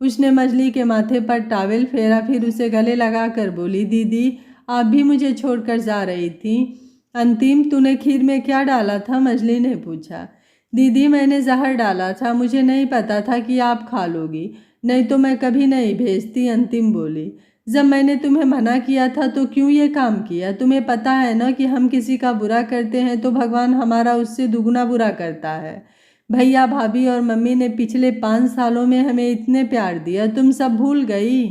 उसने मछली के माथे पर टॉवेल फेरा, फिर उसे गले लगाकर बोली, दीदी, आप भी मुझे छोड़कर जा रही थी? अंतिम, तूने खीर में क्या डाला था? मछली ने पूछा। दीदी, मैंने जहर डाला था, मुझे नहीं पता था कि आप खा लोगी, नहीं तो मैं कभी नहीं भेजती, अंतिम बोली। जब मैंने तुम्हें मना किया था तो क्यों ये काम किया? तुम्हें पता है ना कि हम किसी का बुरा करते हैं तो भगवान हमारा उससे दुगना बुरा करता है। भैया, भाभी और मम्मी ने पिछले 5 सालों में हमें इतने प्यार दिया, तुम सब भूल गई?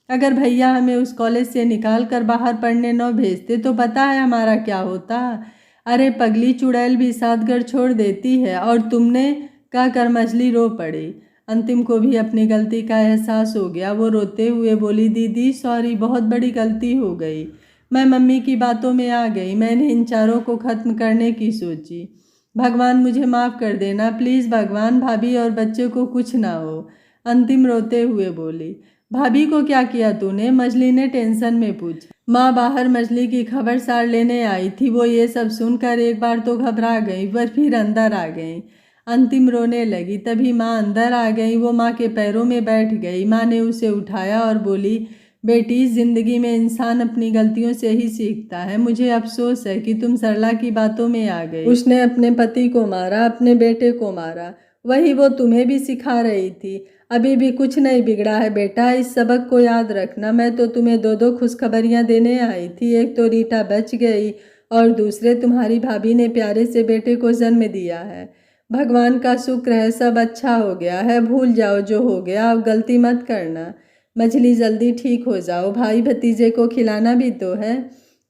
अगर भैया हमें उस कॉलेज से निकाल कर बाहर पढ़ने न भेजते तो पता है हमारा क्या होता? अरे पगली, चुड़ैल भी साथ घर छोड़ देती है, और तुमने, कहकर मछली रो पड़ी। अंतिम को भी अपनी गलती का एहसास हो गया। वो रोते हुए बोली, दीदी सॉरी, बहुत बड़ी गलती हो गई। मैं मम्मी की बातों में आ गई, मैंने इन चारों को ख़त्म करने की सोची। भगवान मुझे माफ़ कर देना प्लीज़ भगवान, भाभी और बच्चे को कुछ ना हो। अंतिम रोते हुए बोली। भाभी को क्या किया तूने? मछली ने टेंशन में पूछा। माँ बाहर मछली की खबरसार लेने आई थी। वो ये सब सुनकर एक बार तो घबरा गई, पर फिर अंदर आ गई। अंतिम रोने लगी। तभी माँ अंदर आ गई। वो माँ के पैरों में बैठ गई। माँ ने उसे उठाया और बोली, बेटी, जिंदगी में इंसान अपनी गलतियों से ही सीखता है। मुझे अफसोस है कि तुम सरला की बातों में आ गई। उसने अपने पति को मारा, अपने बेटे को मारा, वही वो तुम्हें भी सिखा रही थी। अभी भी कुछ नहीं बिगड़ा है बेटा, इस सबक को याद रखना। मैं तो तुम्हें 2 खुशखबरियाँ देने आई थी। एक तो रीटा बच गई और दूसरे तुम्हारी भाभी ने प्यारे से बेटे को जन्म दिया है। भगवान का शुक्र है, सब अच्छा हो गया है। भूल जाओ जो हो गया, अब गलती मत करना। मछली, जल्दी ठीक हो जाओ, भाई भतीजे को खिलाना भी तो है।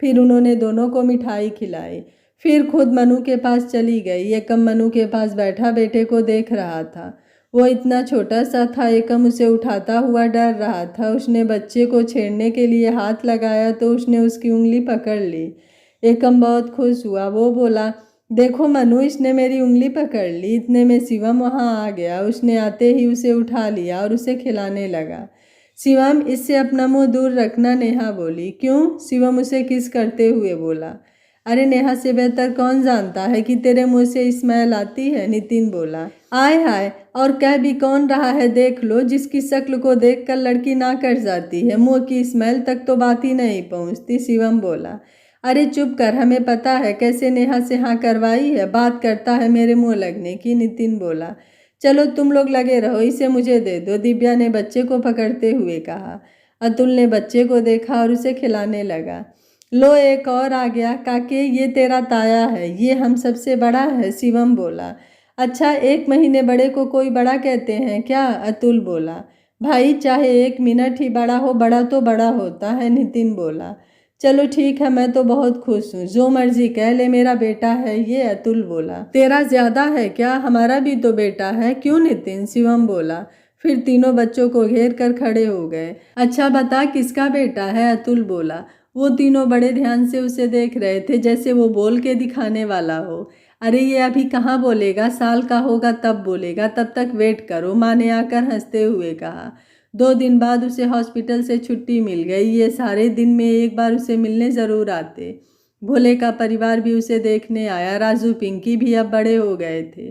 फिर उन्होंने दोनों को मिठाई खिलाई। फिर खुद मनु के पास चली गई। एकम मनु के पास बैठा बेटे को देख रहा था। वो इतना छोटा सा था, एकम उसे उठाता हुआ डर रहा था। उसने बच्चे को छेड़ने के लिए हाथ लगाया तो उसने उसकी उंगली पकड़ ली। एकम बहुत खुश हुआ। वो बोला, देखो मनु, इसने मेरी उंगली पकड़ ली। इतने में शिवम वहाँ आ गया। उसने आते ही उसे उठा लिया और उसे खिलाने लगा। शिवम, इससे अपना मुंह दूर रखना, नेहा बोली। क्यों? शिवम उसे किस करते हुए बोला। अरे नेहा से बेहतर कौन जानता है कि तेरे मुंह से स्मेल आती है, नितिन बोला। आय हाय, और कह भी कौन रहा है, देख लो, जिसकी शक्ल को देखकर लड़की ना कर जाती है, मुंह की स्मेल तक तो बात ही नहीं पहुंचती, शिवम बोला। अरे चुप कर, हमें पता है कैसे नेहा से हाँ करवाई है, बात करता है मेरे मुंह लगने की, नितिन बोला। चलो तुम लोग लगे रहो, इसे मुझे दे दो, दिव्या ने बच्चे को पकड़ते हुए कहा। अतुल ने बच्चे को देखा और उसे खिलाने लगा। लो, एक और आ गया काके, ये तेरा ताया है, ये हम सबसे बड़ा है, शिवम बोला। अच्छा, 1 महीने बड़े को कोई बड़ा कहते हैं क्या? अतुल बोला। भाई, चाहे 1 मिनट ही बड़ा हो, बड़ा तो बड़ा होता है, नितिन बोला। चलो ठीक है, मैं तो बहुत खुश हूँ, जो मर्जी कह ले, मेरा बेटा है ये, अतुल बोला। तेरा ज्यादा है क्या, हमारा भी तो बेटा है। क्यों नितिन, शिवम बोला। फिर तीनों बच्चों को घेर कर खड़े हो गए। अच्छा बता किसका बेटा है, अतुल बोला। वो तीनों बड़े ध्यान से उसे देख रहे थे, जैसे वो बोल के दिखाने वाला हो। अरे ये अभी कहाँ बोलेगा, साल का होगा तब बोलेगा, तब तक वेट करो, माँ ने आकर हंसते हुए कहा। 2 दिन बाद उसे हॉस्पिटल से छुट्टी मिल गई। ये सारे दिन में एक बार उसे मिलने ज़रूर आते। भोले का परिवार भी उसे देखने आया। राजू पिंकी भी अब बड़े हो गए थे।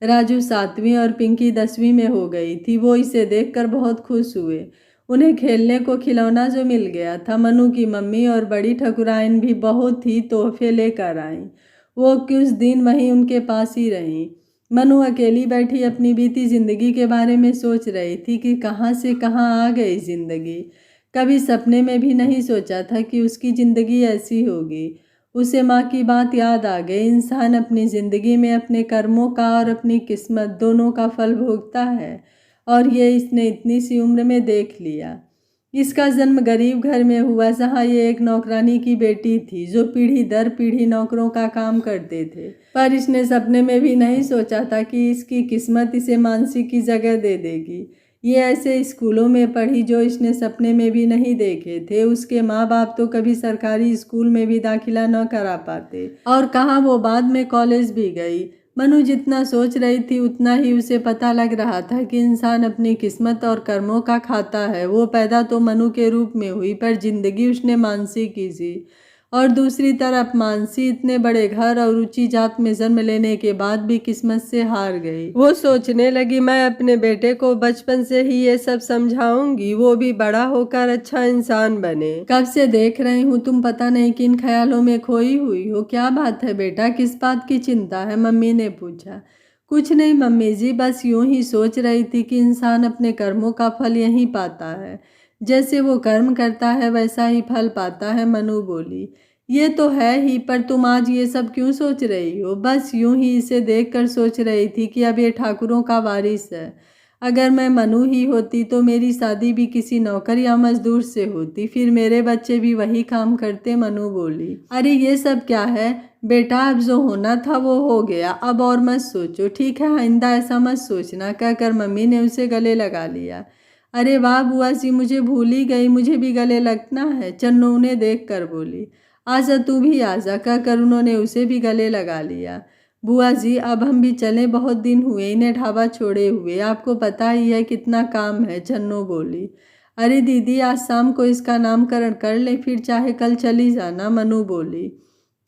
राजू 7वीं और पिंकी 10वीं में हो गई थी। वो इसे देखकर बहुत खुश हुए। उन्हें खेलने को खिलौना जो मिल गया था। मनु की मम्मी और बड़ी ठकुराइन भी बहुत ही तोहफे लेकर आईं। वो कुछ दिन वहीं उनके पास ही रहीं। मनु अकेली बैठी अपनी बीती जिंदगी के बारे में सोच रही थी कि कहाँ से कहाँ आ गई जिंदगी। कभी सपने में भी नहीं सोचा था कि उसकी जिंदगी ऐसी होगी। उसे माँ की बात याद आ गई। इंसान अपनी जिंदगी में अपने कर्मों का और अपनी किस्मत दोनों का फल भोगता है, और ये इसने इतनी सी उम्र में देख लिया। इसका जन्म गरीब घर में हुआ, जहाँ ये एक नौकरानी की बेटी थी, जो पीढ़ी दर पीढ़ी नौकरों का काम करते थे। पर इसने सपने में भी नहीं सोचा था कि इसकी किस्मत इसे मानसी की जगह दे देगी। ये ऐसे स्कूलों में पढ़ी जो इसने सपने में भी नहीं देखे थे। उसके माँ बाप तो कभी सरकारी स्कूल में भी दाखिला न करा पाते, और कहाँ वो बाद में कॉलेज भी गई। मनु जितना सोच रही थी उतना ही उसे पता लग रहा था कि इंसान अपनी किस्मत और कर्मों का खाता है। वो पैदा तो मनु के रूप में हुई, पर जिंदगी उसने मानसी की जी। और दूसरी तरफ मानसी इतने बड़े घर और ऊंची जात में जन्म लेने के बाद भी किस्मत से हार गई। वो सोचने लगी, मैं अपने बेटे को बचपन से ही ये सब समझाऊंगी, वो भी बड़ा होकर अच्छा इंसान बने। कब से देख रही हूँ तुम पता नहीं किन ख्यालों में खोई हुई हो। क्या बात है बेटा, किस बात की चिंता है, मम्मी ने पूछा। कुछ नहीं मम्मी जी, बस यूं ही सोच रही थी कि इंसान अपने कर्मों का फल यहीं पाता है। जैसे वो कर्म करता है वैसा ही फल पाता है, मनु बोली। ये तो है ही, पर तुम आज ये सब क्यों सोच रही हो। बस यूं ही इसे देखकर सोच रही थी कि अब ये ठाकुरों का वारिस है। अगर मैं मनु ही होती तो मेरी शादी भी किसी नौकर या मजदूर से होती, फिर मेरे बच्चे भी वही काम करते, मनु बोली। अरे ये सब क्या है बेटा, अब जो होना था वो हो गया, अब और मत सोचो, ठीक है, आइंदा ऐसा मत सोचना, कहकर मम्मी ने उसे गले लगा लिया। अरे वाह बुआ जी, मुझे भूल ही गई, मुझे भी गले लगना है, चन्नू उन्हें देख कर बोली। आजा तू भी आजा, कहकर उन्होंने उसे भी गले लगा लिया। बुआ जी अब हम भी चलें, बहुत दिन हुए इन्हें ढाबा छोड़े हुए, आपको पता ही है कितना काम है, चन्नू बोली। अरे दीदी आज शाम को इसका नामकरण कर ले, फिर चाहे कल चली जाना, मनु बोली।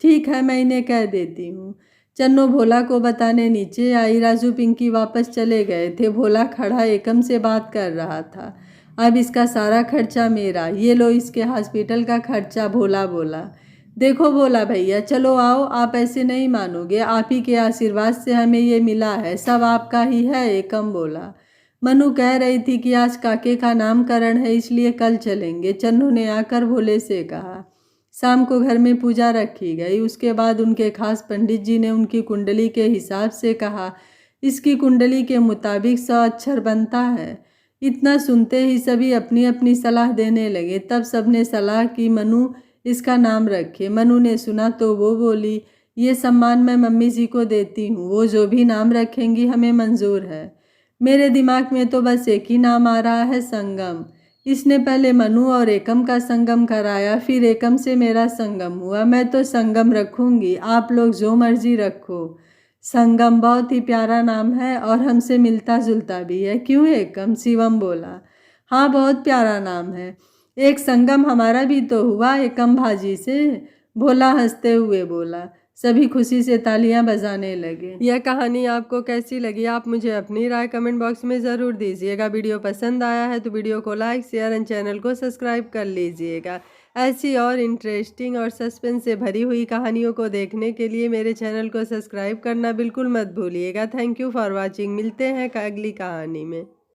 ठीक है, मैं इन्हें कह देती हूँ। चन्नो भोला को बताने नीचे आई। राजू पिंकी वापस चले गए थे। भोला खड़ा एकम से बात कर रहा था। अब इसका सारा खर्चा मेरा, ये लो इसके हॉस्पिटल का खर्चा, भोला बोला। देखो भोला भैया, चलो आओ, आप ऐसे नहीं मानोगे, आप ही के आशीर्वाद से हमें ये मिला है, सब आपका ही है, एकम बोला। मनु कह रही थी कि आज काके का नामकरण है, इसलिए कल चलेंगे, चन्नू ने आकर भोले से कहा। शाम को घर में पूजा रखी गई। उसके बाद उनके खास पंडित जी ने उनकी कुंडली के हिसाब से कहा, इसकी कुंडली के मुताबिक 100 अक्षर बनता है। इतना सुनते ही सभी अपनी अपनी सलाह देने लगे। तब सबने सलाह की मनु इसका नाम रखे। मनु ने सुना तो वो बोली, ये सम्मान मैं मम्मी जी को देती हूँ, वो जो भी नाम रखेंगी हमें मंजूर है। मेरे दिमाग में तो बस एक ही नाम आ रहा है, संगम। इसने पहले मनु और एकम का संगम कराया, फिर एकम से मेरा संगम हुआ। मैं तो संगम रखूंगी, आप लोग जो मर्जी रखो। संगम बहुत ही प्यारा नाम है और हमसे मिलता जुलता भी है, क्यों एकम, शिवम बोला। हाँ बहुत प्यारा नाम है, एक संगम हमारा भी तो हुआ एकम भाजी से, भोला हंसते हुए बोला। सभी खुशी से तालियां बजाने लगे। यह कहानी आपको कैसी लगी, आप मुझे अपनी राय कमेंट बॉक्स में ज़रूर दीजिएगा। वीडियो पसंद आया है तो वीडियो को लाइक शेयर एंड चैनल को सब्सक्राइब कर लीजिएगा। ऐसी और इंटरेस्टिंग और सस्पेंस से भरी हुई कहानियों को देखने के लिए मेरे चैनल को सब्सक्राइब करना बिल्कुल मत भूलिएगा। Thank you for watching. मिलते हैं अगली कहानी में।